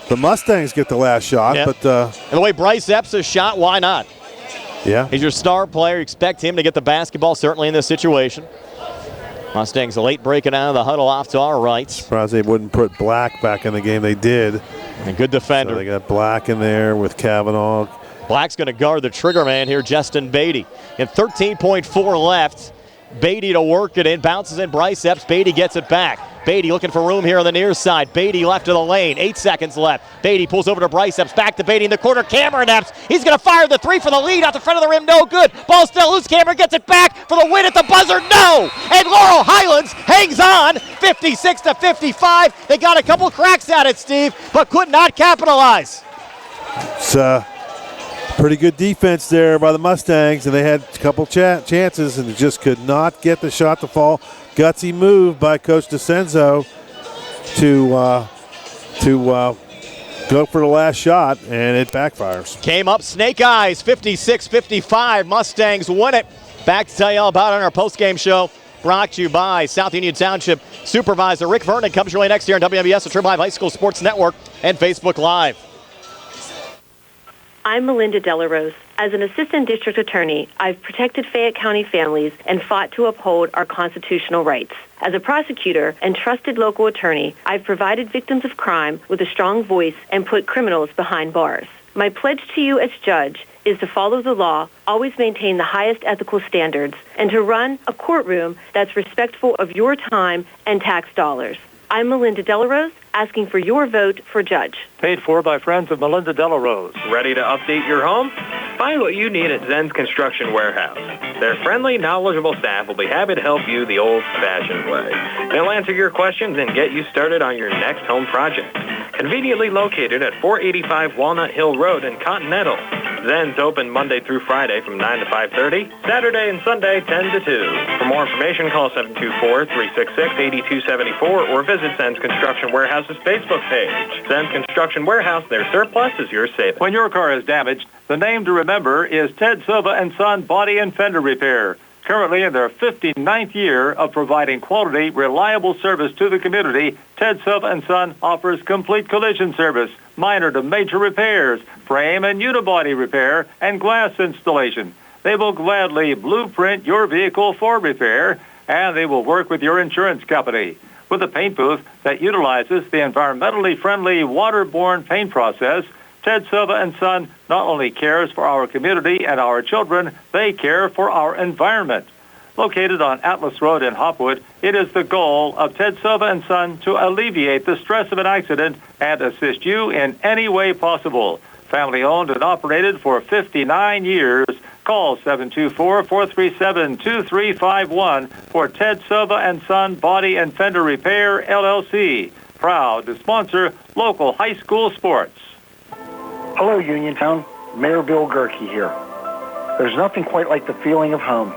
the Mustangs get the last shot. Yeah. But and the way Bryce Epps has shot, why not? Yeah. He's your star player. You expect him to get the basketball, certainly in this situation. Mustangs late breaking out of the huddle off to our right. Surprised they wouldn't put Black back in the game. They did. A good defender. So they got Black in there with Kavanaugh. Black's going to guard the trigger man here, Justin Beatty. And 13.4 left. Beatty to work it in. Bounces in Bryce Epps. Beatty gets it back. Beatty looking for room here on the near side. Beatty left of the lane. 8 seconds left. Beatty pulls over to Bryce Epps. Back to Beatty in the corner. Cameron Epps. He's going to fire the three for the lead. Out the front of the rim. No good. Ball still loose. Cameron gets it back for the win at the buzzer. No! And Laurel Highlands hangs on. 56-55. They got a couple cracks at it, Steve, but could not capitalize. It's pretty good defense there by the Mustangs, and they had a couple chances and just could not get the shot to fall. Gutsy move by Coach DeCenzo to go for the last shot, and it backfires. Came up snake eyes, 56-55. Mustangs win it. Back to tell you all about it on our postgame show. Brought to you by South Union Township Supervisor Rick Vernon. Comes your way next year on WMBS, the Triple High School Sports Network, and Facebook Live. I'm Melinda Delarose. As an assistant district attorney, I've protected Fayette County families and fought to uphold our constitutional rights. As a prosecutor and trusted local attorney, I've provided victims of crime with a strong voice and put criminals behind bars. My pledge to you as judge is to follow the law, always maintain the highest ethical standards, and to run a courtroom that's respectful of your time and tax dollars. I'm Melinda Delarose, asking for your vote for judge. Paid for by friends of Melinda Delarose. Ready to update your home? Find what you need at Zen's Construction Warehouse. Their friendly, knowledgeable staff will be happy to help you the old-fashioned way. They'll answer your questions and get you started on your next home project. Conveniently located at 485 Walnut Hill Road in Continental. Zen's open Monday through Friday from 9 to 5:30, Saturday and Sunday 10 to 2. For more information, call 724-366-8274 or visit Zen's Construction Warehouse's Facebook page. Zen's Construction Warehouse, their surplus is your savings. When your car is damaged, the name to remember is Ted Silva & Son Body and Fender Repair. Currently in their 59th year of providing quality, reliable service to the community, Ted Silva & Son offers complete collision service, minor to major repairs, frame and unibody repair, and glass installation. They will gladly blueprint your vehicle for repair, and they will work with your insurance company. With a paint booth that utilizes the environmentally friendly waterborne paint process, Ted Silva & Son not only cares for our community and our children, they care for our environment. Located on Atlas Road in Hopwood, it is the goal of Ted Silva & Son to alleviate the stress of an accident and assist you in any way possible. Family owned and operated for 59 years. Call 724-437-2351 for Ted Silva & Son Body and Fender Repair, LLC. Proud to sponsor local high school sports. Hello, Uniontown. Mayor Bill Gerke here. There's nothing quite like the feeling of home,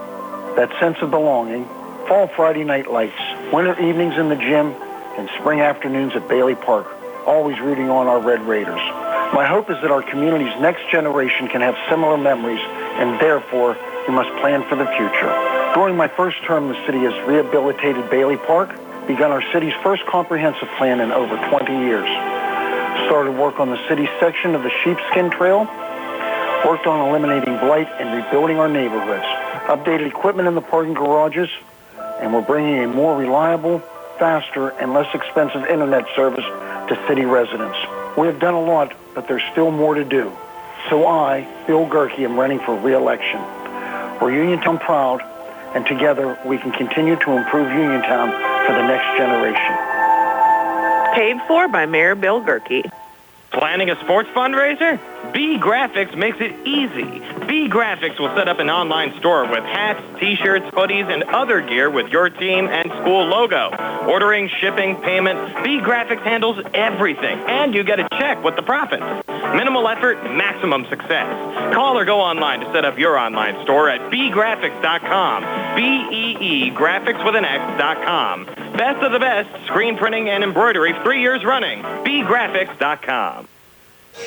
that sense of belonging, fall Friday night lights, winter evenings in the gym, and spring afternoons at Bailey Park, always rooting on our Red Raiders. My hope is that our community's next generation can have similar memories, and therefore, we must plan for the future. During my first term, the city has rehabilitated Bailey Park, begun our city's first comprehensive plan in over 20 years. Started work on the city's section of the Sheepskin Trail, worked on eliminating blight and rebuilding our neighborhoods, updated equipment in the parking garages, and we're bringing a more reliable, faster, and less expensive internet service to city residents. We have done a lot, but there's still more to do. So I, Bill Gerke, am running for re-election. We're Uniontown proud, and together we can continue to improve Uniontown for the next generation. Paid for by Mayor Bill Gerke. Planning a sports fundraiser? B Graphics makes it easy. B Graphics will set up an online store with hats, t-shirts, hoodies, and other gear with your team and school logo. Ordering, shipping, payment, B Graphics handles everything, and you get a check with the profits. Minimal effort, maximum success. Call or go online to set up your online store at bgraphics.com. B-E-E, graphics with an X.com. Best of the best, screen printing and embroidery 3 years running. bgraphics.com.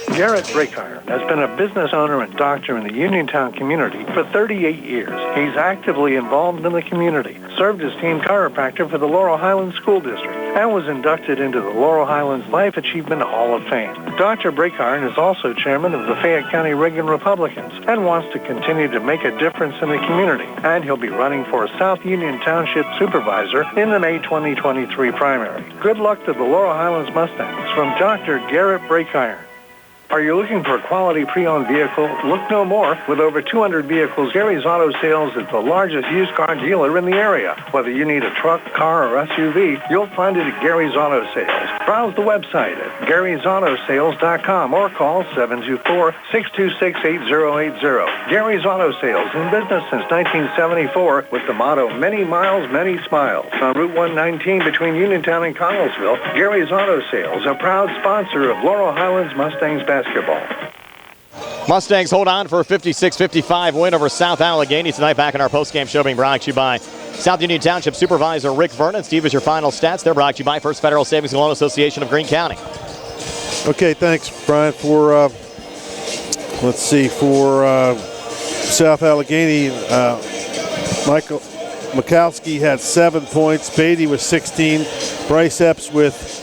Garrett Breakiron has been a business owner and doctor in the Uniontown community for 38 years. He's actively involved in the community, served as team chiropractor for the Laurel Highlands School District, and was inducted into the Laurel Highlands Life Achievement Hall of Fame. Dr. Breakiron is also chairman of the Fayette County Reagan Republicans and wants to continue to make a difference in the community. And he'll be running for South Union Township Supervisor in the May 2023 primary. Good luck to the Laurel Highlands Mustangs from Dr. Garrett Breakiron. Are you looking for a quality pre-owned vehicle? Look no more. With over 200 vehicles, Gary's Auto Sales is the largest used car dealer in the area. Whether you need a truck, car, or SUV, you'll find it at Gary's Auto Sales. Browse the website at Gary'sAutoSales.com or call 724-626-8080. Gary's Auto Sales, in business since 1974 with the motto, many miles, many smiles. On Route 119 between Uniontown and Connellsville, Gary's Auto Sales, a proud sponsor of Laurel Highlands Mustangs basketball. Mustangs hold on for a 56-55 win over South Allegheny tonight. Back in our postgame show being brought to you by South Union Township Supervisor Rick Vernon. Steve, is your final stats. They're brought to you by First Federal Savings and Loan Association of Greene County. Okay, thanks, Brian. For South Allegheny, Michael Mikowski had 7 points. Beatty with 16. Bryce Epps with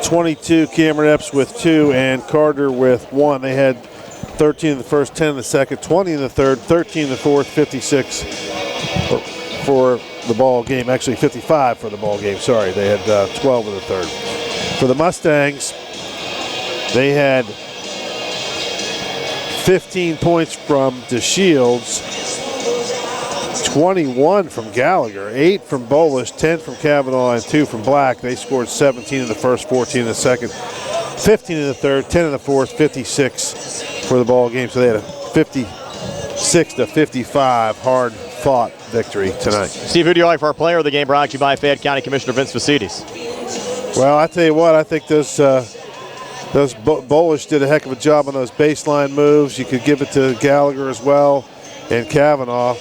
22, Cameron Epps with 2, and Carter with 1. They had 13 in the first, 10 in the second, 20 in the third, 13 in the fourth, 56 for the ball game. Actually, 55 for the ball game. Sorry, they had 12 in the third. For the Mustangs, they had 15 points from DeShields, 21 from Gallagher, 8 from Bolish, 10 from Kavanaugh, and 2 from Black. They scored 17 in the first, 14 in the second, 15 in the third, 10 in the fourth, 56 for the ball game. So they had a 56-55 hard-fought victory tonight. Steve, who do you like for our player of the game? Brought to you by Fayette County Commissioner Vince Vasides. Well, I tell you what, I think those Bolish did a heck of a job on those baseline moves. You could give it to Gallagher as well, and Kavanaugh.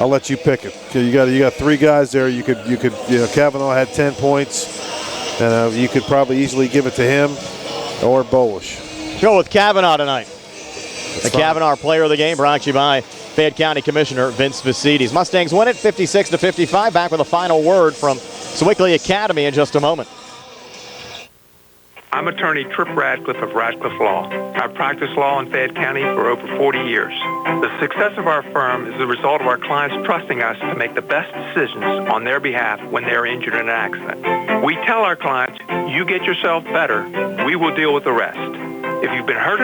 I'll let you pick it. You got 3 guys there. You could Kavanaugh had 10 points, and you could probably easily give it to him or Bolish. Go with Kavanaugh tonight. The Kavanaugh player of the game brought to you by Fayette County Commissioner Vince Vasides. Mustangs win it 56-55. Back with a final word from Sewickley Academy in just a moment. I'm attorney Tripp Radcliffe of Radcliffe Law. I've practiced law in Fayette County for over 40 years. The success of our firm is the result of our clients trusting us to make the best decisions on their behalf when they're injured in an accident. We tell our clients, you get yourself better, we will deal with the rest. If you've been hurt in